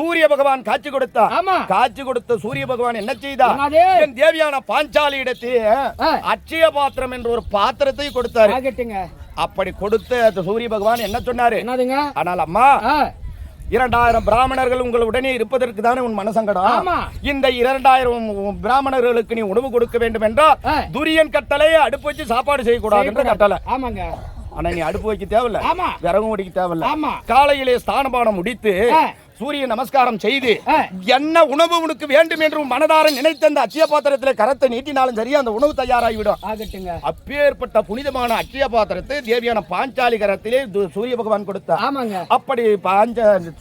சூரிய பகவான் காட்சி கொடுத்தார். காட்சி கொடுத்த சூரிய பகவான் என்ன செய்தார்? என் தேவியான பாஞ்சாலி இடத்தில் அட்சய பாத்திரம் என்ற ஒரு பாத்திரத்தை கொடுத்தார். அப்படி கொடுத்த சூரிய பகவான் என்ன சொன்னாரு? ஆனால் அம்மா, 2000 பிராமணர்கள் உங்கள் உடனே இருப்பதற்கு தானே உன் மனசங்கடம். இந்த 2000 பிராமணர்களுக்கு நீ உணவு கொடுக்க வேண்டும் என்றால் துரியன் கட்டளை அடுப்பு வச்சு சாப்பாடு செய்யக்கூடாது என்ற கட்டளை. ஆனா நீ அடுப்பு வைக்க தேவையில்ல, விறகும் ஒடிக்க தேவையில்ல. காலையிலே ஸ்தானபானம் முடித்து சூரிய நமஸ்காரம் செய்து என்ன உணவு உனக்கு வேண்டும் என்று மனதார நினைத்த அந்த அட்சய பாத்திரத்தில் கரத்தை நீட்டினாலும் சரி அந்த உணவு தயாராகிவிடும். அப்பேற்பட்ட புனிதமான அட்சய பாத்திரத்தை தேவியான பாஞ்சாலி கரத்திலே சூரிய பகவான் கொடுத்தார். அப்படி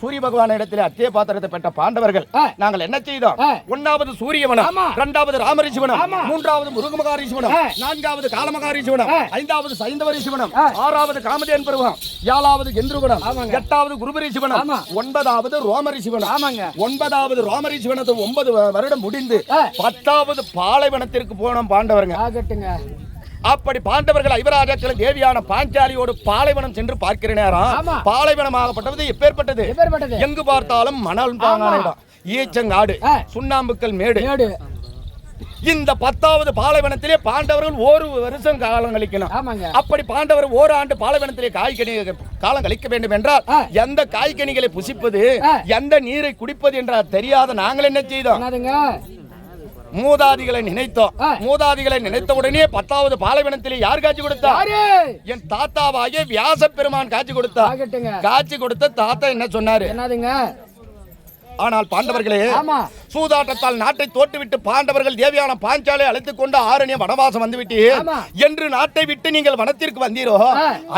சூரிய பகவான் இடத்திலே அட்சய பாத்திரத்தை பெற்ற பாண்டவர்கள் நாங்கள் என்ன செய்தோம்? 1வது சூரியவனம், 2வது ராமரிஷிவனம், 3வது முருகமகாரிஷிவனம், 4வது காலமகாரிஷிவனம், 5வது சைந்தவரிஷிவனம், 6வது காமதேன் பருவம், 7வது கெந்திரகுணம், 8வது குருபரிஷிவனம், 9வது ரோமரிஷிவனம். 9வது ரோமரிஷிவனத்தை 9 வருடம் முடிந்து 10வது பாலைவனத்திற்கு போனோம் பாண்டவர்கள். அப்படி பாண்டவர்கள் ஐவராஜாக்கள் தேவியான பாஞ்சாலியோடு பாலைவனம் சென்று பார்க்கிற நேரம் பாலைவனமாகப்பட்டது எப்பேற்பட்டது? எங்கு பார்த்தாலும் மணல் தாங்கான இடம், ஈச்சங்காடு, சுண்ணாம்புக்கல் மேடு. இந்த 10வது பாலைவனத்திலே பாண்டவர்கள் 1 வருஷம் காலம் கழிக்கணும். அப்படி பாண்டவர் 1 ஆண்டு பாலைவனத்திலே காலம் கழிக்க வேண்டும் என்றால் எந்த காய்கனிகளை புசிப்பது, எந்த நீரை குடிப்பது என்ற தெரியாத நாங்கள் என்ன செய்தோம்? மூதாதிகளை நினைத்தோம். மூதாதிகளை நினைத்த உடனே 10வது பாலைவனத்திலே யார் காட்சி கொடுத்தார்? என் தாத்தாவாகிய வியாச பெருமான் காட்சி கொடுத்தார். காட்சி கொடுத்த தாத்தா என்ன சொன்னாரு? ஆனால் பாண்டவர்களே சூதாட்டத்தால் நாட்டை தோற்றுவிட்டு பாண்டவர்கள் தேவியான பாஞ்சாலை அழைத்துக் கொண்டு ஆரண்ய வனவாசம் வந்துவிட்டு என்று நாட்டை விட்டு நீங்கள் வனத்திற்கு வந்தீரோ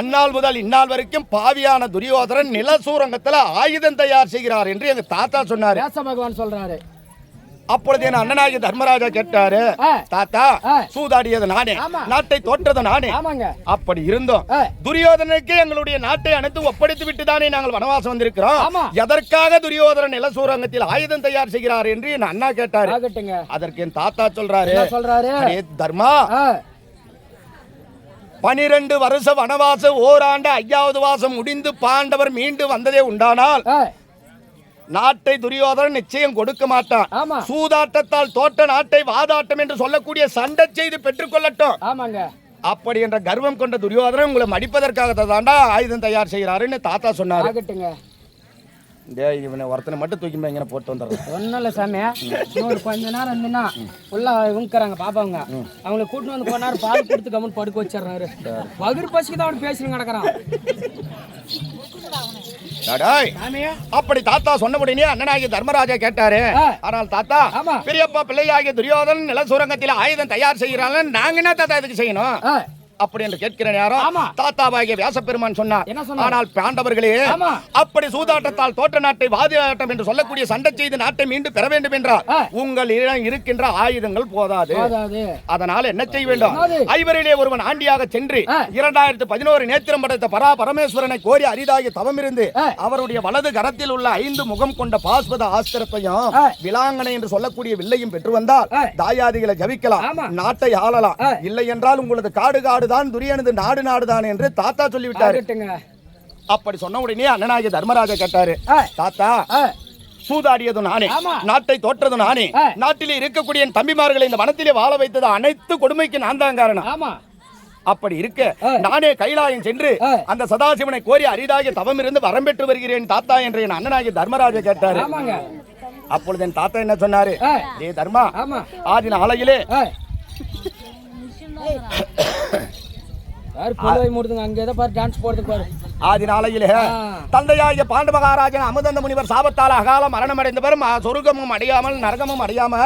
அந்நாள் முதல் இந்நாள் வரைக்கும் பாவியான துரியோதரன் நிலசூரங்கத்தில் ஆயுதம் தயார் செய்கிறார் என்று எங்க தாத்தா சொன்னாரு. பகவான் சொல்றாரு. அப்பொழுது என் அண்ணனாகிய தர்மராஜா கேட்டாரு, தாத்தா சூதாடியது நானே, நாட்டை தோற்றது நானே. அப்படி இருந்தோம் துரியோதனுக்கு எங்களுடைய நாட்டை அனைத்து ஒப்படைத்து விட்டு தானே நாங்கள் வனவாசம் வந்திருக்கிறோம். எதற்காக துரியோதனன் நிலசூரங்கத்தில் ஆயுதம் தயார் செய்கிறார் என்று என் அண்ணா கேட்டாரு. அதற்கு என் தாத்தா சொல்றாரு, தர்மா 12 வருஷ வனவாசம் ஓராண்டு 5வது வாசம் முடிந்து பாண்டவர் மீண்டு வந்ததே உண்டானால் நாட்டை துரியோதனன் நிச்சயம் கொடுக்க மாட்டான். சூதாட்டத்தால் தோட்ட நாட்டை வாதாட்டம் என்று சொல்லக்கூடிய சண்டை செய்து பெற்றுக் கொள்ளட்டும். அப்படி என்ற கர்வம் கொண்ட துரியோதனன் உங்களை மடிப்பதற்காக தாண்டா ஆயுதம் தயார் செய்கிறாருன்னு தாத்தா சொன்னாரு. இவனை ஒருத்தனை மட்டும் தூக்கி எங்க போட்டு வந்துடுறேன். ஒன்னும் இல்ல சாமி, இன்னொரு கொஞ்ச நேரம் இருந்துன்னா ஃபுல்லா இவங்கிறாங்க பாப்பாங்க, அவங்களை கூட்டிட்டு வந்து கொஞ்ச நேரம் பால் கொடுத்து கம்மன் படுக்க வச்சிடறாரு. பகிர் பசிக்கு தான் அவன் பேசிட்டு கிடக்குறான். அப்படி தாத்தா சொன்னபடியே அண்ணனாகிய தர்மராஜா கேட்டாரு. ஆனால் தாத்தா பெரியப்பா பிள்ளையாகிய துரியோதனன் நிலசூரங்கத்தில் ஆயுதம் தயார் செய்கிறாங்க, நாங்க என்ன தாத்தா இதுக்கு செய்யணும் அப்படி என்று கேட்கிற நேரம் தாத்தாவாகிய வியாசப்பெருமான் சொன்னார். ஆனால் பாண்டவர்களே அப்படி சூதாட்டத்தால் தோற்ற நாட்டை வாதாட்டம் என்று சொல்லக்கூடிய சண்டை செய்து நாட்டை மீண்டும் பெற வேண்டும் என்றால் உங்கள் இருக்கின்ற ஆயுதங்கள் போதாது. அதனால் என்ன செய்ய வேண்டும்? ஐவரிலே ஒருவன் ஆண்டியாக சென்று 2011 நேத்திரம் படைத்த பரமேஸ்வரனை கோரி அரிதாகிய தவம் இருந்து அவருடைய வலது கரத்தில் உள்ள 5 முகம் கொண்ட பாஸ்பத ஆஸ்திரத்தையும் விலாங்கனை என்று சொல்லக்கூடிய வில்லையும் பெற்று வந்தால் தாயாதிகளை ஜபிக்கலாம், நாட்டை ஆளலாம். இல்லை என்றால் உங்களது காடு காடு தான் துரியனது நாடு நாடுதான் என்று தாத்தா சொல்லிவிட்டாரு. அப்படி சொன்ன உடனே அண்ணனாகிய தர்மராஜா கேட்டாரு, தாத்தா சூதாடியது நானே, நாட்டை தோற்றது நானே, நாட்டிலே இருக்கக்கூடிய என் தம்பிமார்களை இந்த வனத்திலே வாழ வைத்தது அனைத்து கொடுமைக்கு நான் தான் காரணம். அப்படி இருக்க நானே கைலாயம் சென்று அந்த சதாசிவனை கோரி அரிதாகிய தவம் இருந்து வரம் பெற்று வருகிறேன் தாத்தா என்று என் அண்ணனாகிய தர்மராஜா கேட்டாரு. அப்பொழுது என் தாத்தா என்ன சொன்னாரு? ஏ தர்மா, ஆதி நாளையிலே ஆதி நாளையிலே தந்தையாகிய பாண்டு மகாராஜன் அமுதந்த முனிவர் சாபத்தால் அகால மரணம் அடைந்த பெரும் சொர்க்கமும் அடையாமல் நரகமும் அடையாம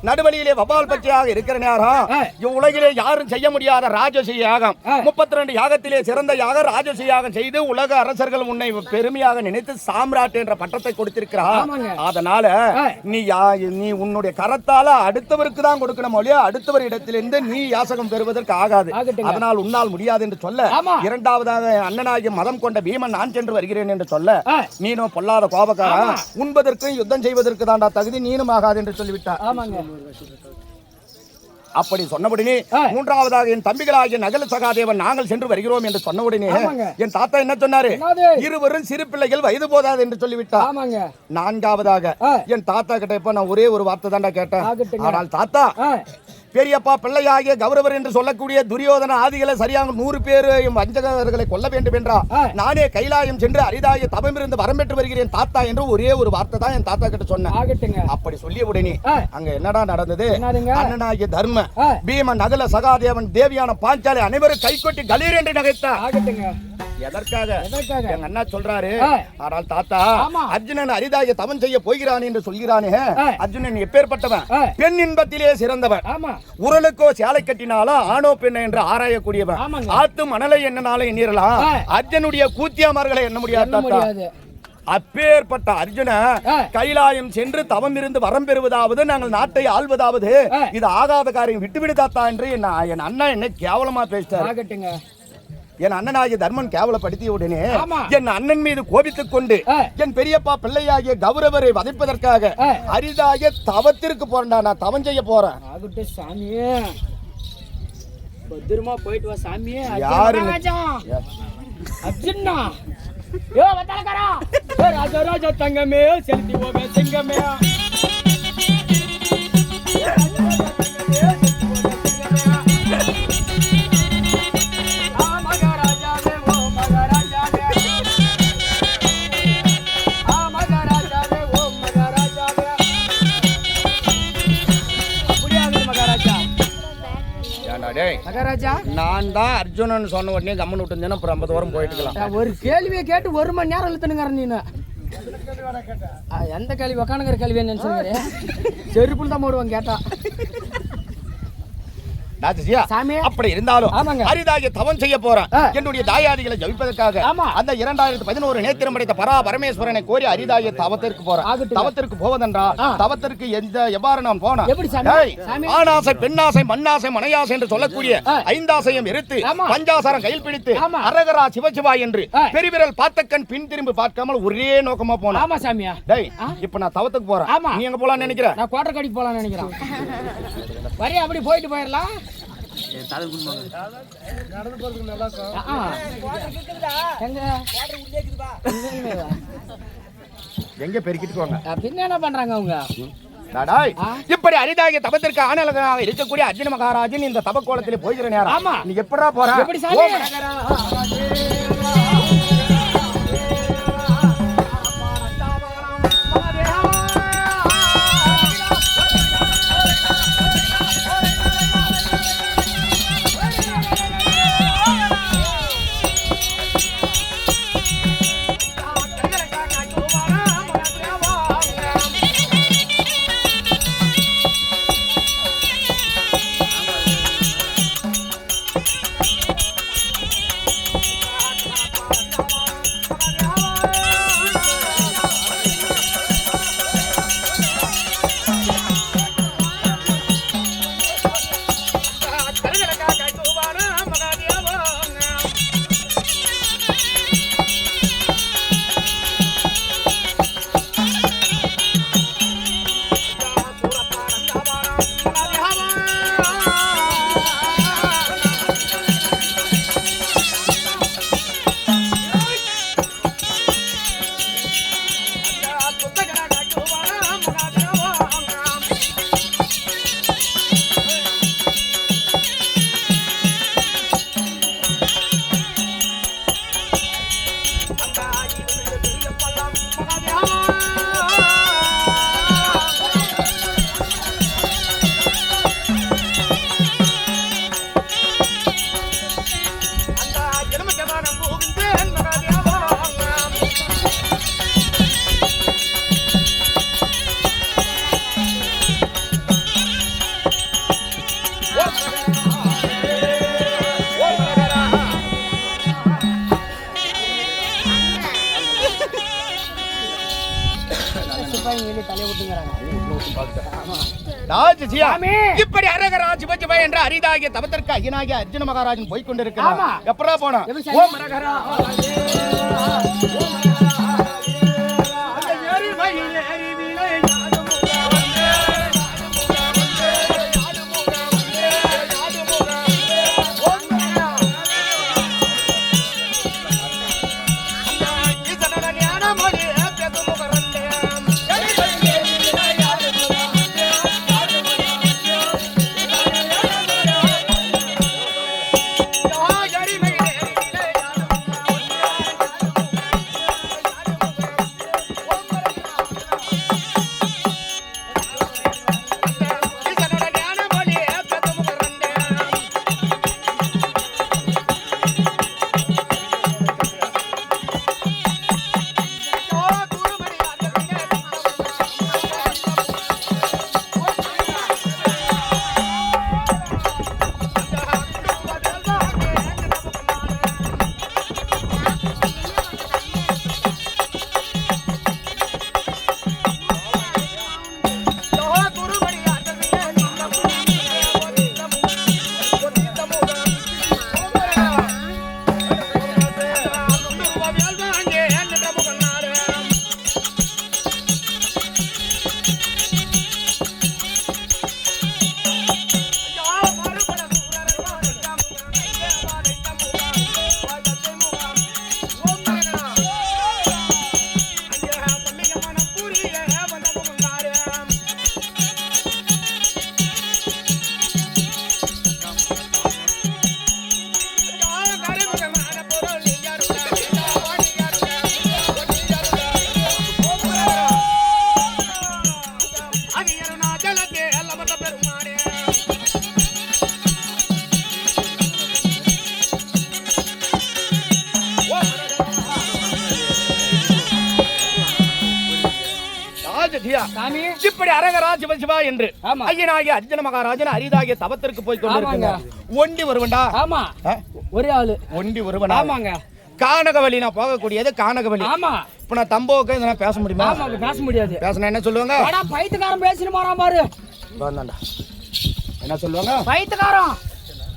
நடுவழியிலே வபால் பட்சியாக இருக்கிற நேரம் இவ்வுலகிலே யாரும் செய்ய முடியாத ராஜசி யாகம் 32 யாகத்திலே சிறந்த யாக ராஜசி யாகம் செய்து உலக அரசர்கள் உன்னை பெருமையாக நினைத்து சாம்ராட் என்ற பட்டத்தை கொடுத்திருக்கிறார். அதனால நீ உன்னுடைய கரத்தால அடுத்தவருக்கு தான் கொடுக்கணும் ஒழிய அடுத்தவர் இடத்திலிருந்து நீ யாசகம் பெறுவதற்கு ஆகாது. அதனால் உன்னால் முடியாது என்று சொல்ல, இரண்டாவதாக அண்ணனாகிய மதம் கொண்ட பீமன் நான் சென்று வருகிறேன் என்று சொல்ல, நீனும் பொல்லாத கோபக்காரன், உண்பதற்கும் யுத்தம் செய்வதற்கு தாண்டா தகுதி, நீனும் ஆகாது என்று சொல்லிவிட்டார். அப்படி சொன்னபடினே மூன்றாவதாக என் தம்பிகளாகிய நகல சகாதேவன் நாங்கள் சென்று வருகிறோம் என்று சொன்னபடினே என் தாத்தா என்ன சொன்னாரு? இருவரும் சிறு பிள்ளைகள் வயது போதாது என்று சொல்லிவிட்டார். நான்காவதாக என் தாத்தா கிட்ட இப்ப நான் ஒரே ஒரு வார்த்தை தாண்டா கேட்டேன். ஆனால் தாத்தா பெரியப்பா பிள்ளையாகிய கௌரவர் என்று சொல்லக்கூடிய துரியோதன ஆதிகளை சரியாக 100 பேர் வஞ்சகர்களை கொல்ல வேண்டும் என்றா நானே கைலாயம் சென்று அரிதாய தவம் இருந்து வரம் பெற்று வருகிறேன் தாத்தா என்று ஒரே ஒரு வார்த்தை தான் என் தாத்தா கிட்ட சொன்னேன். அப்படி சொல்லிய உடனே அங்க என்னடா நடந்தது? அண்ணனாகிய தர்ம பீமன் நகுல சகாதேவன் தேவியான பாஞ்சாலி அனைவரும் கைகொட்டி கலீர் என்று நகைத்தார். எதற்காக? எங்க அண்ணா சொல்றாரு, ஆனால் தாத்தா அர்ஜுனன் அரிதாய தவம் செய்ய போகிறான் என்று சொல்கிறானே, அர்ஜுனன் எப்பேற்பட்டவன்? பெண் இன்பத்திலே சிறந்தவன். உரலுக்கோ சேலை கட்டினாலோ ஆணோ பெண்ண என்று ஆராயக்கூடியவன். ஆத்து மணலை எண்ணனால எண்ணிரலாம், அர்ஜுனுடைய கூத்தியாமார்களை எண்ண முடியாது. அப்பேற்பட்ட அர்ஜுன கைலாயம் சென்று தவம் இருந்து வரம் பெறுவதாவது நாங்கள் நாட்டை ஆள்வதாவது இது ஆகாத காரியம், விட்டுவிடு தாத்தா என்று என் அண்ணா என்னை கேவலமா பேசிட்டார். என் அண்ணனாகிய தர்மன் கேவலப்படுத்திய உடனே என் அண்ணன் மீது கோபித்துக் கொண்டு என் பெரியப்பா பிள்ளையாகிய கௌரவரை வதைப்பதற்காக அரிதாய தவத்திற்கு போறேன்டா, நான் தவம் செய்ய போறேன். சாமியே பத்திரமா போயிட்டு வா சாமியே. யாரு? அர்ஜுனா யோ வத்தலகரா ராஜா ராஜா தங்கமே செலுத்தி போக சிங்கமே. நான் தான் அர்ஜுனன் சொன்ன உடனே கம்மன் விட்டு அப்புறம் 50 வாரம் போயிட்டுக்கலாம். ஒரு கேள்வியை கேட்டு 1 மணி நேரம் இழுத்துனுங்கிற நீனு. எந்த கேள்வி உக்கானுங்கிற கேள்வி நினைச்சுங்க செருப்புல தான் போடுவாங்க கேட்டா. அப்படி இருந்தாலும் அரிதாய தவம் செய்ய போறேன் என்னுடைய தாயாதிகளை ஜெயிப்பதற்காக அந்த 2011 நேத்திரம் படைத்த பரா பரமேஸ்வரனை கோரி அரிதாய தவத்திற்கு போறேன். தவத்திற்கு போவதென்றால் தவத்திற்கு எவ்வாறு நாம் போனா ஆணாசை பெண்ணாசை மண்ணாசை மனையாசை என்று சொல்லக்கூடிய 5 ஆசையும் எரித்து பஞ்சாசாரம் கையில் பிடித்து அரகரா சிவசிவா என்று பெருவிரல் பார்த்த கண் பின் திரும்பி பார்க்காமல் ஒரே நோக்கமா போனா. ஆமா சாமியா. இப்ப நான் தவத்துக்கு போறேன், நீ எங்க போலான்னு நினைக்கிறேன்? நான் கோட்டை கடிக்கு போலான்னு நினைக்கிறேன். வரி அப்படி போயிட்டு போயிடலாம். எங்க பெருக்கிட்டு பின்ன என்ன பண்றாங்க அவங்க? இப்படி அரிதாகிய தபத்திற்கு ஆனலகனாக இருக்கக்கூடிய அர்ஜுன மகாராஜன் இந்த தபக்கோலத்திலே போகிற நேரம் நீ எப்படா போற? இப்படி அரகரா சிவசிவ என்ற அரிதாகிய தவத்திற்கு ஐயனாகிய அர்ஜுன மகாராஜன் போய் கொண்டிருக்கிறார். எப்படா போனா? ஓம் அரகரா இல்லையா சாமி இப்படி அரகரா சிவசிவா என்று ஆமா. ஐயனாகிய அர்ஜுன மகாராஜன் அரிதாகிய தவத்திற்கு போய் கொண்டிருக்கிறார். ஒண்டி வருவண்டா. ஆமா ஒரே ஆளு ஒண்டி வருவனா. ஆமாங்க. கானகவழி நான் போகக்கூடியது கானகவழி. ஆமா. இப்ப நான் தம்போக்கு இதெல்லாம் பேச முடியுமா? ஆமா பேச முடியாது. பேசினா என்ன சொல்லுவாங்க? அடா பைத்தியக்காரன் பேசினு போறான் பாரு. வாண்டாடா. என்ன சொல்லுவாங்க? பைத்தியக்காரன்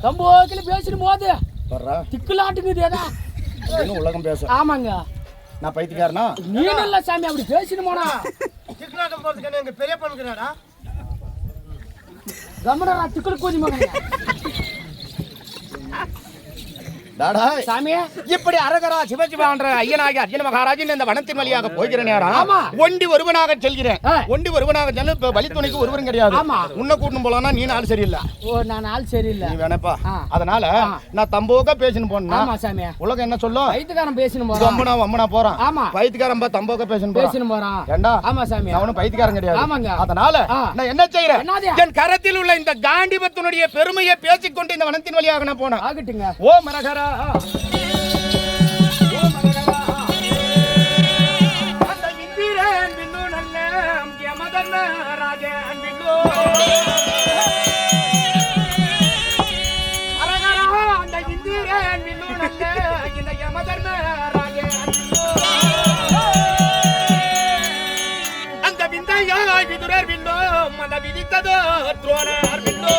தம்போக்கில பேசினு போது வர்றா. திக்குலாட்டுக்குது ஏதா. இன்னும் உலகம் பேச. ஆமாங்க. நான் பைத்தியக்காரனா? நீ நல்ல சாமி அப்படி பேசினு போனா. திக்குலாட்டம் போறதுக்கு எங்க பெரிய பண்ணுகிறாரா? கமனரா திக்குல கூதி மகனே. டாடா சாமி இப்படி அரகரா சிவசிவான்ற ஐயனாகிய அர்ஜுன மகாராஜன் இந்த வனத்தின் வழியாக போகிற நேரம் ஆமா. ஒண்டி ஒருவனாக செல்கிறேன். ஒண்டி ஒருவனாக செல்ல இப்ப வழித்துணைக்கு ஒருவரும் கிடையாது. ஆமா. உன்னை கூட்டணும் போலானா நீ ஆள் சரியில்லை. ஓ நான் ஆள் சரியில்லை. நீ வேணப்பா. அதனால நான் தம்போக்க பேசினு போனா ஆமா சாமி உலகம் என்ன சொல்லும்? பைத்தியக்காரன் பேசினு போறான். கம்பனா வம்மனா போறான். ஆமா. பைத்தியக்காரன் பா தம்போக்க பேசினு பேசினு போறான். ஏண்டா? ஆமா சாமி. அவனும் பைத்தியக்காரன் கிடையாது. ஆமாங்க. அதனால நான் என்ன செய்யறேன்? என்னது? என் கரத்தில் உள்ள இந்த காண்டிபத்தினுடைய பெருமையை பேசிக்கொண்டு இந்த வனத்தின் வழியாக நான் போனேன். ஆகட்டுங்க. ஓ மரகரா அந்த இந்திரன் விண்ணு நல்ல யமதர்ம ராஜன் விண்ணு மரகரா அந்த இந்திரன் விண்ணு நல்ல இந்த யமதர்ம ராஜன் விண்ணு அந்த விந்தையாய் விதுரர் விண்ணு அந்த விதித்ததோ துரோணர் விண்ணு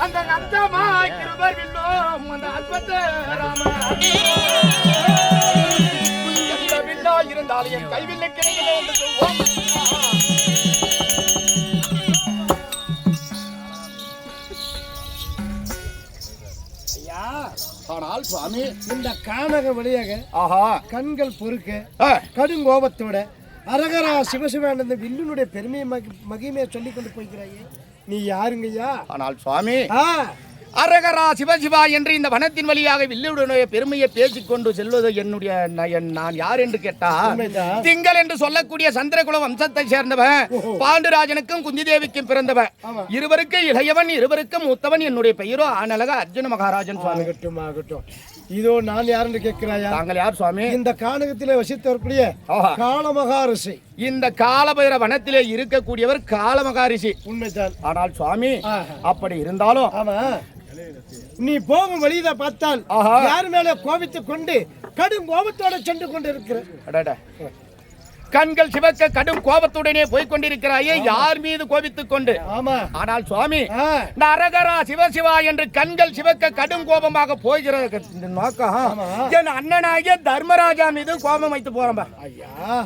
அந்த நந்தமாய் கிருபர் விண்ணோம் அந்த அஸ்வத்த ராமர் எந்த வில்லா இருந்தாலும் என் கைவில்லை கிடைக்கல என்று சொல்வோம். ஐயா ஆனால் சுவாமி இந்த கானக வழியாக ஆஹா கண்கள் பொறுக்க கடுங்கோபத்தோட அரகரா சிவசிவானந்த வில்லுனுடைய பெருமையை மகிமையை சொல்லிக் கொண்டு போய்கிறாயே நீ யாருங்கய்யா? ஆனால் சுவாமி அரகரா சிவசிவா என்று இந்த வனத்தின் வழியாக வில்லுடைய பெருமையை பேசிக்கொண்டு செல்வது என்னுடைய நான் யார் என்று கேட்டால் திங்கள் என்று சொல்லக்கூடிய சந்திரகுல வம்சத்தை சேர்ந்தவன். பாண்டுராஜனுக்கும் குந்தி தேவிக்கும் பிறந்தவன். இருவருக்கு இளையவன் இருவருக்கும் மூத்தவன். என்னுடைய பெயரோ ஆனலக அர்ஜுன மகாராஜன் சுவாமி. ஆகட்டும். இதோ நான் யார் என்று கேட்கிறாயா? தாங்கள் யார் சுவாமி? இந்த கானகத்திலே வசித்தவர்களுடைய காலமகாரிஷி. இந்த காலபைர வனத்திலே இருக்கக்கூடியவர் காலமகாரிஷி. உண்மைதான். ஆனால் சுவாமி அப்படி இருந்தாலும் ஆமா நீ போகும் வழியை பார்த்தால் யார் மேல கோபித்துக் கொண்டு கடும் கோபத்தோட சென்று கொண்டு இருக்கிற. கண்கள் சிவக்க கடும் கோபத்துடனே போய்கொண்டிருக்கிறாயே யார் மீது கோபித்துக் கொண்டு? ஆமா. ஆனால் சுவாமி அரகரா சிவசிவா என்று கண்கள் சிவக்க கடும் கோபமாக போகிற நோக்கம் என் அண்ணனாகிய தர்மராஜா மீது கோபம் வைத்து போறோம். ஐயா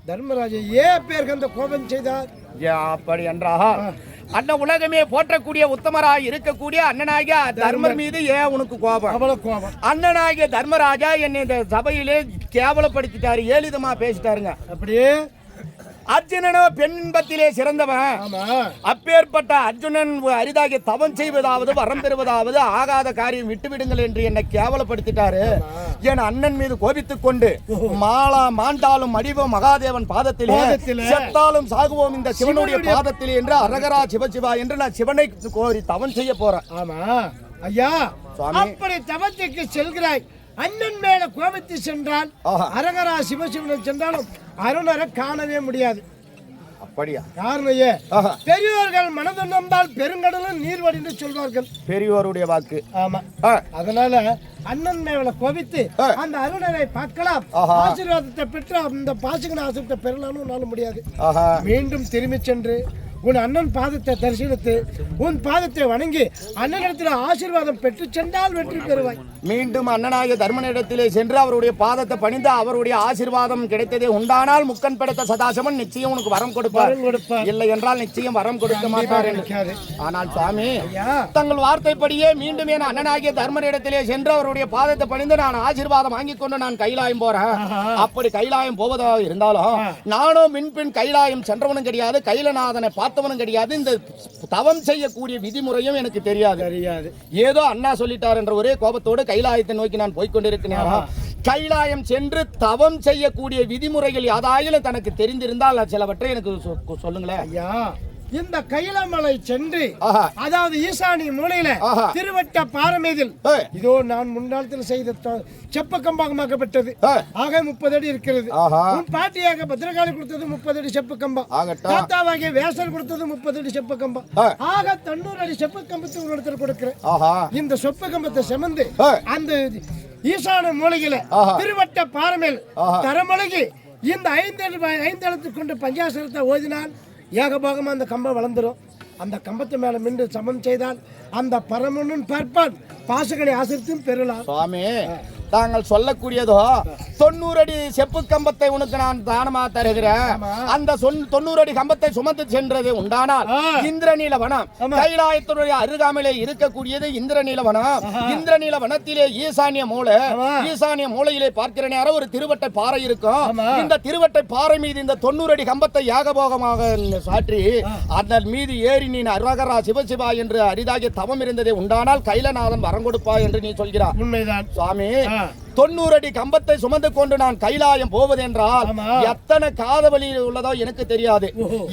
தர்மராஜா ஏன் பேருக்கு அந்த கோபம் செய்தார்? அப்படி என்றா அண்ணன் உலகமே போற்றக்கூடிய உத்தமராய் இருக்கக்கூடிய அண்ணனாகிய தர்மர் மீது ஏன் உனக்கு கோபம்? அவ்வளவு கோபம். அண்ணனாகிய தர்மராஜா என்னை இந்த சபையிலே கேவலப்படுத்திட்டாரு, ஏளிதமா பேசிட்டாருங்க. அப்படியே அர்ஜுனனோ பெண் இன்பத்திலே சிறந்தவன். அப்பேற்பட்ட அர்ஜுனன் அரிதாகிய தவம் செய்வதாவது வரம் பெறுவதாவது ஆகாத காரியம் விட்டுவிடுங்கள் என்று என்னை கேவலப்படுத்திட்டாரு. என் அண்ணன் மீது கோபித்துக் கொண்டு மாண்டாலும் அடிவோம் மகாதேவன் பாதத்திலே, செத்தாலும் சாகுவோம் இந்த சிவனுடைய பாதத்திலே என்று அரகரா சிவசிவா என்று நான் சிவனை கோரி தவம் செய்ய போறேன். ஆமா ஐயா, அப்படி தவத்துக்கு செல்கிறாய். அண்ணன் மேல கோபத்தை சென்றால் அரகரா சிவசிவனை சென்றாலும் அருணரை காணவே முடியாது. அப்படியா? காரணம் பெரியோர்கள் மனது நம்பால் பெருங்கடலும் நீர் வடிந்து சொல்வார்கள். பெரியோருடைய வாக்கு. ஆமா. அதனால அண்ணன் மேல கோபித்து அந்த அருணரை பார்க்கலாம், ஆசீர்வாதத்தை பெற்று அந்த பாசுகின ஆசிரியத்தை பெறலாம்னு முடியாது. மீண்டும் திரும்பி சென்று உன் அண்ணன் பாதத்தை தரிசனித்து உன் பாதத்தை வணங்கி அண்ணனிடத்தில் ஆசீர்வாதம் பெற்று சென்றால் வெற்றி பெறுவாய். மீண்டும் அண்ணனாகிய தர்மனிடத்திலே சென்று அவருடைய பாதத்தை பணிந்து அவருடைய ஆசீர்வாதம் கிடைத்ததே உண்டானால் முக்கன் படைத்த சதாசிவன் நிச்சயம் உனக்கு வரம் கொடுப்பார். இல்லை என்றால் நிச்சயம் வரம் கொடுக்க மாட்டார். ஆனால் சுவாமி தங்கள் வார்த்தைப்படியே மீண்டும் என் அண்ணனாகிய தர்மனிடத்திலே சென்று அவருடைய பாதத்தை பணிந்து நான் ஆசீர்வாதம் வாங்கி கொண்டு நான் கைலாயம் போறேன். அப்படி கைலாயம் போவதாக இருந்தாலும் நானும் மின்பின் கைலாயம் சென்றவனும் கிடையாது, கைலநாதனை பார்த்தவனும் கிடையாது. இந்த தவம் செய்யக்கூடிய விதிமுறையும் எனக்கு தெரியாது. ஏதோ அண்ணா சொல்லிட்டார் என்ற ஒரே கோபத்தோடு கைலாயத்தை நோக்கி நான் போய்கொண்டிருக்கிறேன். கைலாயம் சென்று தவம் செய்யக்கூடிய விதிமுறைகள் யாதாயிலும் தனக்கு தெரிந்திருந்தால் சிலவற்றை எனக்கு சொல்லுங்களேன். ஐயா இந்த கைலமலை சென்று ஆஹா. அதாவது ஈசானி மூலையில ஆஹா. திருவட்ட பாரமேதில் ஏய். இதோ நான் முன்னாளத்தில் செய்த செப்ப கம்பாகமாக்கப்பட்டது ஏய். ஆக 30 அடி இருக்கிறது. ஆஹா. உன் பாட்டியாக பத்திரகாளி கொடுத்தது 30 அடி செப்பு கம்பம். ஆகட்டும். தாத்தாவாகிய வேசர் கொடுத்தது 30 அடி செப்பு கம்பம். ஏய். ஆக 90 அடி செப்பு கம்பத்தை உன்னிடத்தில் கொடுக்கிறேன். ஆஹா. இந்த செப்பு கம்பத்தை செமந்து ஏய். அந்த ஈசான மூலையில ஆஹா. திருவட்ட பாரமேல் ஆஹா. தரமொழகி இந்த 5 எழுத்து கொண்டு பஞ்சாசனத்தை ஓதினால் ஏகபாகமா அந்த கம்பம் வளர்ந்துரும். அந்த கம்பத்து மேல மின்று சமம் செய்தால் அந்த பரமனும் பார்ப்பான் பாசகளை ஆசிரித்தும் பெறலாம். சுவாமி தாங்கள் சொல்லக்கூடியதோ 90 அடி செப்பு கம்பத்தை உனக்கு நான் தானமா தருகிறேன். அந்த 90 அடி கம்பத்தை சுமந்து சென்றது உண்டானால் இந்திரநீல வனம் கைலாயத்தினுடைய அருகாமையிலே இருக்கக்கூடியது இந்திரநீல வனம். இந்திரநீல வனத்திலே ஈசானிய மூலை, ஈசானிய மூலையிலே பார்க்கிற நேரம் ஒரு திருவட்டை பாறை இருக்கும். இந்த திருவட்டை பாறை மீது இந்த 90 அடி கம்பத்தை யாகபோகமாக சாற்றி அதன் மீது ஏறி நீ அருகரா சிவசிவா என்று அரிதாகிய தவம் இருந்ததே உண்டானால் கைலநாதன் வரம் கொடுப்பா என்று நீ சொல்கிறார். உண்மைதான் சுவாமி. 90 அடி கம்பத்தை சுமந்து கொண்டு நான் கைலாயம் போவது என்றால் எத்தனை காதவழி உள்ளதோ எனக்கு தெரியாது.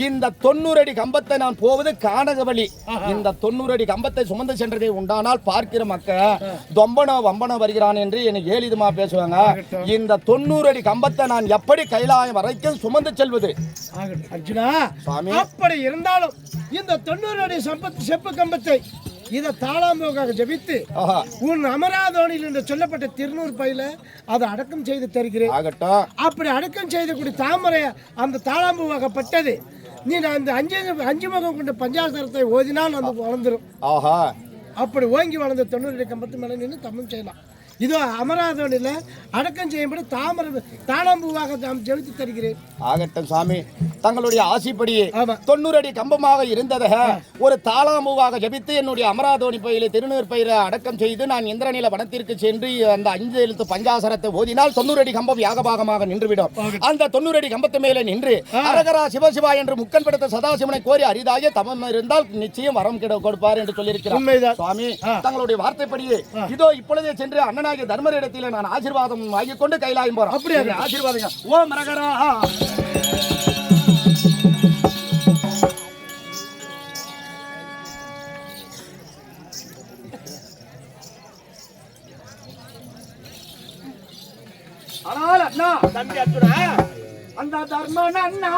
இந்த 90 அடி கம்பத்தை நான் போவது கானகவழி. இந்த 90 அடி கம்பத்தை சுமந்து சென்றதை உண்டானால் பார்க்கிற மக்கள் தொம்பனோ வம்பனோ வருகிறான் என்று எனக்கு ஏளிதமா பேசுவாங்க. இந்த 90 அடி கம்பத்தை நான் எப்படி கைலாயம் வரைக்கும் சுமந்து செல்வது? அர்ஜுனா, சுவாமி. அப்படி இருந்தாலும் இந்த 90 அடி செப்பு கம்பத்தை இதை தாளாம்போகாக ஜபித்து உன் அமராதோனில் என்று சொல்லப்பட்ட திருநூறு பையில அதை அடக்கம் செய்து தருகிறேன். அப்படி அடக்கம் செய்து கூடிய தாமரை அந்த தாளாம்பூவாகப்பட்டது நீ அந்த அஞ்சு முகம் கொண்ட பஞ்சாசரத்தை ஓதினால் அந்த வளர்ந்துடும். அப்படி ஓங்கி வளர்ந்த 90 அடி கம்பத்து மேல நின்று தம்மம் செய்யலாம். இதோ அமராதோனில் அடக்கம் செய்யும்படி தாளம்பூவாக நாம் ஜெபித்து தருகிறேன். ஆகட்டும் சாமி, தங்களுடைய ஆசைப்படி 90 அடி கம்பமாக இருந்ததை ஒரு தாளாம்பூவாக ஜபித்து என்னுடைய அமராதோனி பயில திருநூறு பயிரை அடக்கம் செய்து நான் இந்திரநீல வனத்திற்கு சென்று அந்த 5 எழுத்து பஞ்சாசரத்தை ஓதினால் 90 அடி கம்பம் யாகபாகமாக நின்றுவிடும். அந்த 90 அடி கம்பத்து மேலே நின்று அரகரா சிவசிவா என்று முக்கன் படுத்த சதாசிவனை கோரி அரிதாக தமம் இருந்தால் நிச்சயம் வரம் கொடுப்பார் என்று சொல்லியிருக்கிறார். சுவாமி, தங்களுடைய வார்த்தைப்படியே இதோ இப்பொழுதே சென்று அண்ணனாகிய தர்மரிடத்தில் நான் ஆசீர்வாதம் வாங்கிக் கொண்டு கைலாயம் போறோம். அப்படியே ஆசீர்வாதம். ஓம் அரகரா. ஆனால் அண்ணா தம்பி அர்ஜுனா, அந்த தர்மன் அண்ணா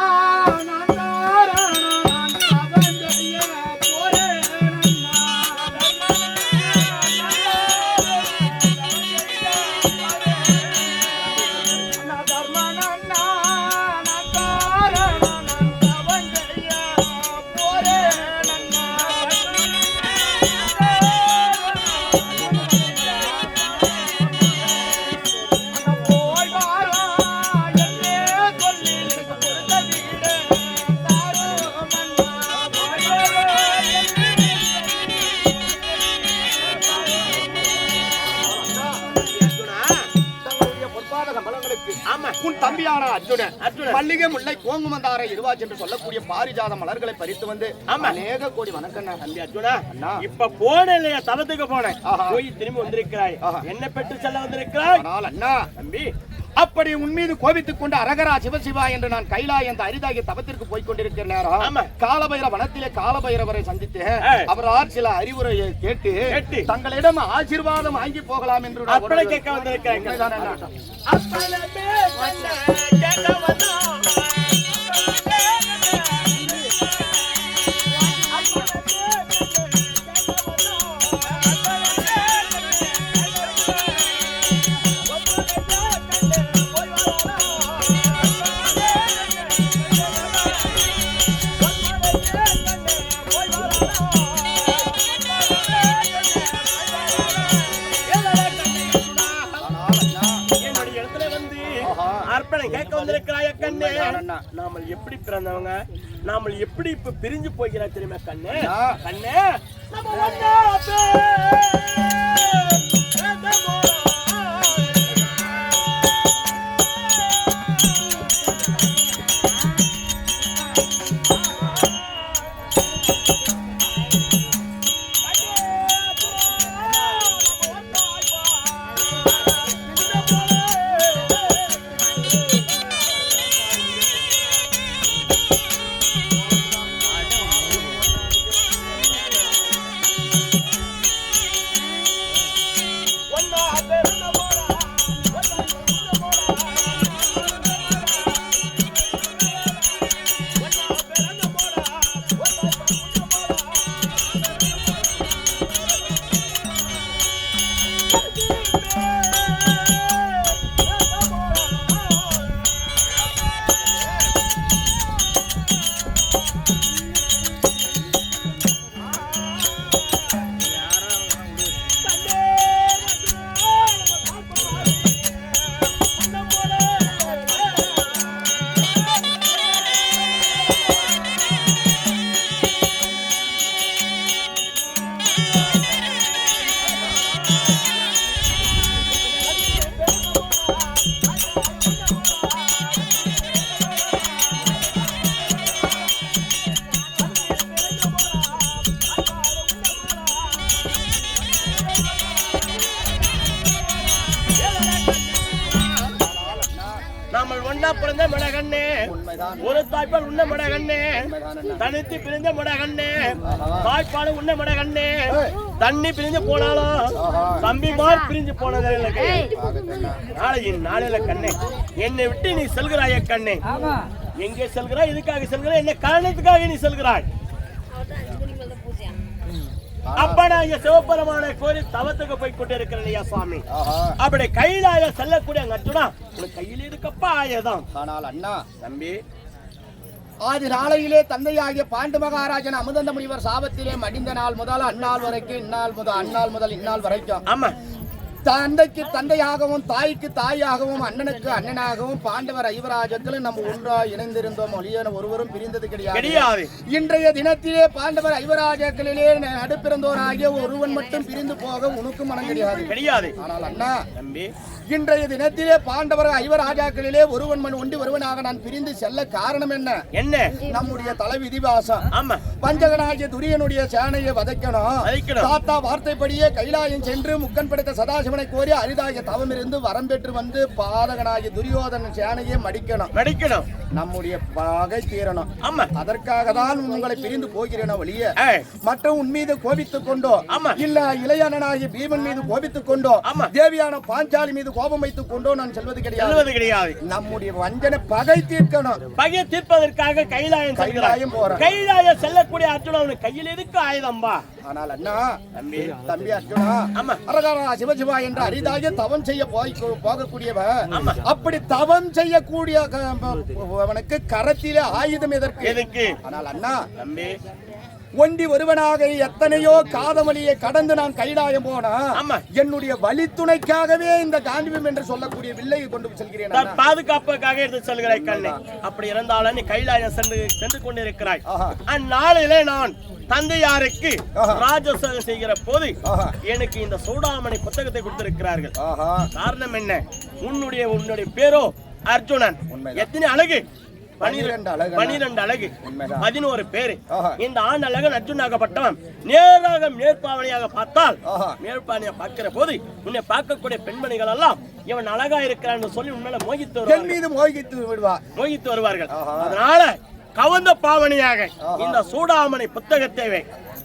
உன் தம்பியான அர்ஜுனன் மல்லிகை முல்லை கோங்குமந்தார இருவாச்சு என்று சொல்லக்கூடிய பாரிஜாத மலர்களை பறித்து வந்து அநேக கோடி வணக்கம் தம்பி அர்ஜுனா. இப்ப போன இல்லையா தலத்துக்கு போனேன், போய் திரும்பி வந்திருக்கிறாய், என்ன பெற்று செல்ல வந்திருக்கிறாய்? அண்ணா தம்பி, அப்படி உன் மீது கோபித்துக் கொண்டு அரகரா சிவசிவா என்று நான் கைலாய அந்த அரிதாகிய தபத்திற்கு போய் கொண்டிருக்கிற நேரம் காலபைர வனத்திலே காலபைரவரை சந்தித்து அவரால் சில அறிவுரையை கேட்டு தங்களிடம் ஆசீர்வாதம் வாங்கி போகலாம் என்று அப்படி கேட்க வந்திருக்கிறேன். கேட்க வந்திருக்கிறாய கண்ணே, நாம எப்படி பிறந்தவங்க, நாம எப்படி இப்ப பிரிஞ்சு போகிறா தெரியுமா கண்ணே? கண்ணே பிறந்த மடகண்ணே, ஒரு தாய்ப்பால் உண்ண மடகண்ணே, தனித்து பிரிந்த மடகண்ணே, தாய்ப்பால் உண்ண மடகண்ணே, தண்ணி பிரிஞ்சு போனாலும் தம்பிமார் பிரிஞ்சு போனதே நாளையில கண்ணே, என்னை விட்டு நீ செல்கிறாய கண்ணே. எங்கே செல்கிறாய், எதுக்காக செல்கிறாய், என்ன காரணத்துக்காக நீ செல்கிறாய்? அப்பனா இங்க சிவபெருமான கோரி தவத்துக்கு போய் கொண்டிருக்கிறேன் சுவாமி. அப்படி கையிலாய செல்லக்கூடிய அர்ஜுனா, உனக்கு கையில் இருக்கப்பா ஆயுதம். ஆனால் அண்ணா தம்பி, ஆதி நாளையிலே தந்தையாகிய பாண்டு மகாராஜன் அமுதந்த முனிவர் சாபத்திலே மடிந்த நாள் முதல் அந்நாள் வரைக்கும் அந்நாள் முதல் இந்நாள் வரைக்கும் ஆமா, தந்தைக்கு தந்தையாகவும் தாய்க்கு தாயாகவும் அண்ணனுக்கு அண்ணனாகவும் பாண்டவர் ஐவராஜத்தில் நம்ம ஒன்றாக இணைந்திருந்தோம். ஒளியன ஒருவரும் பிரிந்தது கிடையாது. இன்றைய தினத்திலே பாண்டவர் ஐவராஜாக்களிலே நடுப்பிறந்தோராகிய ஒருவன் மட்டும் பிரிந்து போக உனக்கு மனம் கிடையாது. ஆனால் அண்ணா தம்பி, இன்றைய தினத்திலே பாண்டவர் ஐவராஜாக்களிலே ஒருவன் ஒண்டி ஒருவனாக நான் பிரிந்து செல்ல காரணம் என்ன? நம்முடைய தலை விதிவாசம். ஆமா, பஞ்சகனாகிய துரியனுடைய சேனையை வதைக்கணும். தாத்தா வார்த்தைப்படியே கைலாயம் சென்று முக்கன் படைத்த சதாசிவனை கோரி அரிதாகிய தவம் இருந்து வரம் பெற்று வந்து பாதகனாகிய துரியோதன சேனையை மடிக்கணும். நம்முடைய பகை தீரணும். ஆமா, அதற்காக தான் உங்களை பிரிந்து போகிறேன் ஒழிய மற்ற உன் மீது கோபித்துக் கொண்டோ, இல்ல இளையனாகிய பீமன் மீது கோபித்துக் கொண்டோ, தேவியான பாஞ்சாலி மீது கோபம் வைத்துக் கொண்டோ நான் செல்வது கிடையாது. நம்முடைய வஞ்சனை பகை தீர்க்கணும். பகை தீர்ப்பதற்காக கைலாயம் போற. கைலாயம் செல்லக்கூடிய அர்ஜுனா, கையில் எதுக்கு ஆயுதம்பா? ஆனால் அண்ணா தம்பி அர்ஜுனா, அரகரா சிவசிவா என்ற அரிதாக தவம் செய்ய போகக்கூடியவன். அப்படி தவம் செய்யக்கூடிய அவனுக்கு கரத்திலே ஆயுதம் எதற்கு? ஆனால் அண்ணா தம்பி, ஒண்டி ஒருவனாக எத்தனையோ காதவழியை கடந்து நான் கைலாயம் போனா என்னுடைய வழித்துணைக்காகவே இந்த காண்டிவம் என்று சொல்லக்கூடிய வில்லையை கொண்டு செல்கிறேன். பாதுகாப்புக்காக எடுத்து செல்கிறாய் கண்ணே. அப்படி இருந்தாலும் நீ கைலாயம் சென்று கொண்டிருக்கிறாய். அந்நாளிலே நான் தந்தையாருக்கு ராஜசேவை செய்கிற போது எனக்கு இந்த சூடாமணி புத்தகத்தை கொடுத்திருக்கிறார்கள். காரணம் என்ன? உன்னுடைய பேரோ அர்ஜுனன். எத்தனை அழகு? 12 அழகு, 11 பேரு. இந்த ஆண் அழகன் அர்ஜுனாகப்பட்டவன் நேராக மேற்பாவனையாக பார்த்தால், மேற்பாவனையாக பார்க்கிற போது உன்னை பார்க்கக்கூடிய பெண்மணிகள் எல்லாம் இவன் அழகா இருக்கிறான் சொல்லி உன்னால மோகித்து வருவார்கள். அதனால கவர்ந்த பாவனையாக இந்த சூடாமணி புத்தகத்தை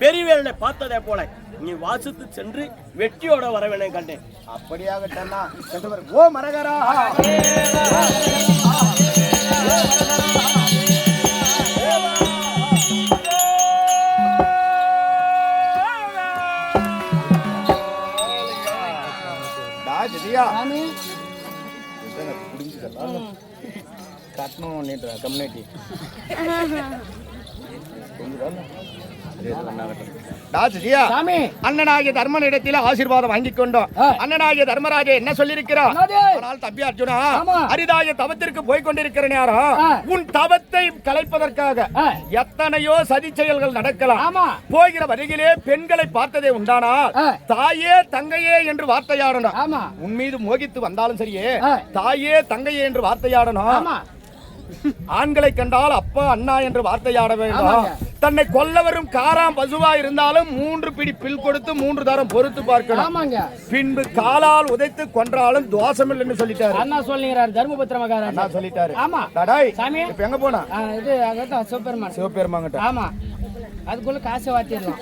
பெரியவேலனை பார்த்ததே போல நீ வாசித்து சென்று வெற்றியோட வரவேனை கண்டேன். அப்படியாக ஓ மரகரா கம்யூனிட்டி அண்ணனாகிய தர்மனிடத்தில் ஆசீர்வாதம் வாங்கிக் கொண்டோம். அண்ணனாகிய தர்மராஜா என்ன சொல்லியிருக்கிறார்? ஆனால் தம்பி அர்ஜுனா, அரிதாய தவத்திற்கு போய் கொண்டிருக்கிற நேரம் உன் தவத்தை கலைப்பதற்காக எத்தனையோ சதி செயல்கள் நடக்கலாம். போகிற வரையிலே பெண்களை பார்த்ததே உண்டானால் தாயே தங்கையே என்று வார்த்தையாடணும். உன் மீது மோகித்து வந்தாலும் சரியே தாயே தங்கையே என்று வார்த்தையாடணும். ஆண்களை கண்டால் அப்பா அண்ணா என்று வார்த்தையாட வேண்டும். தன்னை கொல்ல வரும் காராம் பசுவா இருந்தாலும் 3 பிடி பில் கொடுத்து 3 தரம் பொறுத்து பார்க்கணும். பின்பு காலால் உதைத்து கொன்றாலும் தோஷம் என்று சொல்லிட்டாரு. அண்ணா சொல்லுகிறார் தர்மபுத்திர மகாராஜா. அண்ணா சொல்லிட்டாரு. ஆமா டடாய் சாமி, இப்ப எங்க போனா? இது அங்கதான் சிவபெருமான். ஆமா, அதுக்குள்ள காசை வாத்திடலாம்.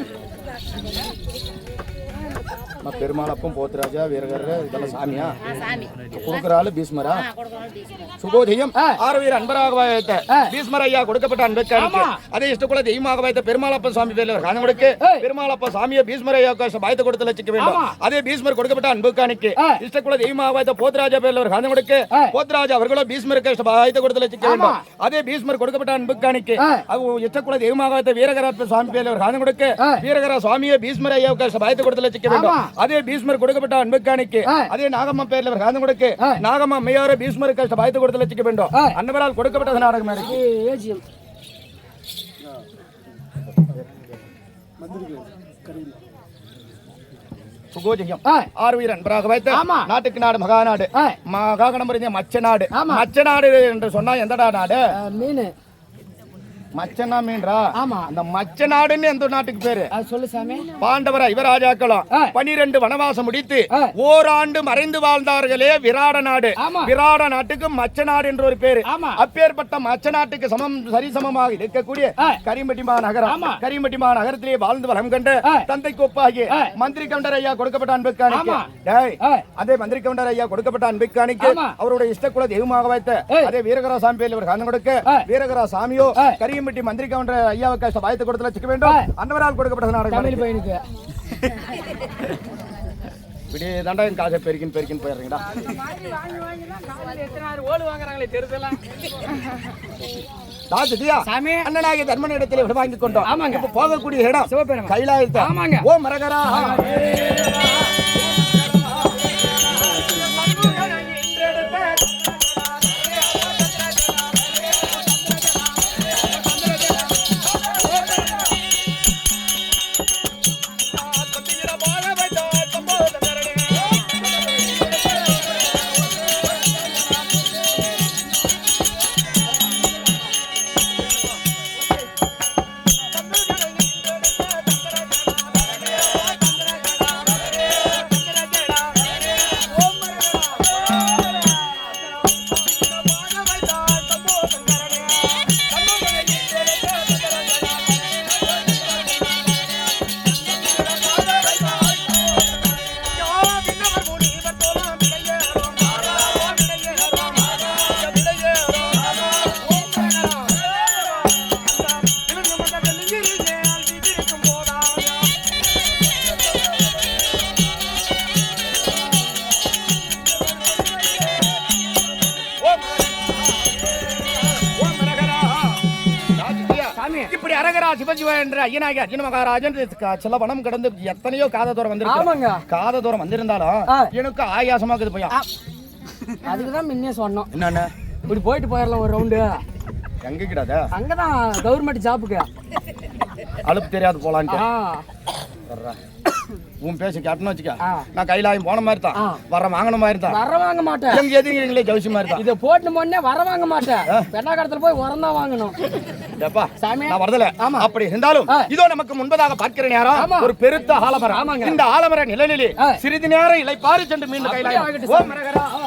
பெருமாளப்பம் போத்துராஜா வீரகர் இதெல்லாம் சாமியா சாமி கொடுக்குற ஆளு பீஸ்மரா கொடுக்கலாம் டீச்சர் சுகோதயம் ஆரவீர அன்பராக வைத்த பீஸ்மர் ஐயா கொடுக்கப்பட்ட அன்புக்காக அதே இஷ்டக்குள்ள தெய்வமாக வைத்த பெருமாளப்ப சுவாமி பேர்ல காண கொடுக்கு பெருமாளப்ப சாமியை பீஸ்மர் ஐயா பாயத்தை கொடுத்து லட்சிக்க வேண்டும் அதே பீஸ்மர் கொடுக்கப்பட்ட அன்புக்கானிக்கு இஷ்டக்குள்ள தெய்வமாக வைத்த போத்ராஜா பேர்ல காண கொடுக்கு போத்ராஜா அவர்களும் பீஸ்மருக்கு பாயத்தை கொடுத்து லட்சிக்க வேண்டும் அதே பீஸ்மர் கொடுக்கப்பட்ட அன்புக்கானிக்கு இஷ்டக்குள்ள தெய்வமாக வைத்த வீரகர சுவாமி பேர்ல காண கொடுக்கு வீரகர சுவாமியை பீஸ்மர் ஐயா பாயத்தை கொடுத்து லட்சிக்க வேண்டும் அதே பீஸ்மர் கொடுக்கப்பட்ட அன்புக்கானிக்கு அதே நாகம்மா பேர்ல காண கொடுக்கு நாகம்மா அம்மையார பீஸ்மருக்கு பாயத்தை கொடுத்து லட்சிக்க வேண்டும் அன்னவரால் கொடுக்கப்பட்ட நாடகம் இருக்கு சுகோஜியம் ஆர்வீர் அன்பராக வைத்த நாட்டுக்கு நாடு மகாநாடு மகாகணபதி மச்ச நாடு மச்ச நாடு என்று சொன்னா எந்தடா நாடு மீன் மச்சனா மீன்றா ஆமா அந்த மச்ச நாடுன்னு எந்த நாட்டுக்கு பேரு சொல்லு சாமி பாண்டவர இவராஜாக்களும் 12 வனவாசம் முடித்து ஓராண்டு மறைந்து வாழ்ந்தார்களே விராட நாடு விராட நாட்டுக்கு மச்ச நாடு என்ற ஒரு பேரு அப்பேற்பட்ட மச்ச நாட்டுக்கு சரிசமமாக இருக்கக்கூடிய கரிமட்டிமா நகரம் கரிமட்டிமா நகரத்திலே வாழ்ந்து வளம் கண்டு தந்தை கோப்பாகிய மந்திரி கவுண்டர் ஐயா கொடுக்கப்பட்ட அன்புக்காணிக்கு அதே மந்திரி கவுண்டர் ஐயா கொடுக்கப்பட்ட அன்புக்காணிக்கு அவருடைய இஷ்டக்குல தெய்வமாக வைத்த அதே வீரகரா சாமி பேர் இவர் காரணம் கொடுக்க வீரகரா சாமியோ கரிமட்டி மந்திரி கவுண்டர் ஐயாவுக்கு பாயத்தை கொடுத்து லட்சிக்க வேண்டும் அன்னவரால் கொடுக்கப்பட்ட நாடகம் தமிழ் பையனுக்கு இப்படி தாண்டா என் காசை பெருக்கின்னு போயிடுறீங்கடா அண்ணனாகிய தர்மன் இடத்துல விட வாங்கி கொண்டோம் ஆமாங்க இப்ப போகக்கூடிய இடம் சிவபெருமான் கைலாயத்தை ஆமாங்க ஓ மரகரா பணம் கடந்து எத்தனையோ காத தூரம் வந்து காத தூரம் வந்திருந்தாலும் எனக்கு ஆயாசமா இருக்குது போய் அதுக்குதான் முன்னே சொன்னோம் என்னன்னு இப்படி போயிட்டு போயிடலாம் ஒரு ரவுண்டு எங்க கிடாத அங்கதான் கவர்மெண்ட் ஜாப்புக்கு அலுப்பு தெரியாது போலான்ட்டு உன் பேச கேட்டனு வச்சுக்க நான் கைலாயம் போன மாதிரி தான் வர வாங்கின மாதிரி தான் வர வாங்க மாட்டேன் எங்க எதுங்களே ஜவுசி மாதிரி தான் இதை போட்டு முன்னே வர வாங்க மாட்டேன் பெண்ணாக்கடத்துல போய் உரம் தான் வாங்கணும் நான் வரதுல அப்படி இருந்தாலும் இதோ நமக்கு முன்பதாக பார்க்கிற நேரம் ஒரு பெருத்த ஆலமரம் இந்த ஆலமர நிழலிலே சிறிது நேரம் இலைப்பாரி சென்று மீண்டும் கைலாயம்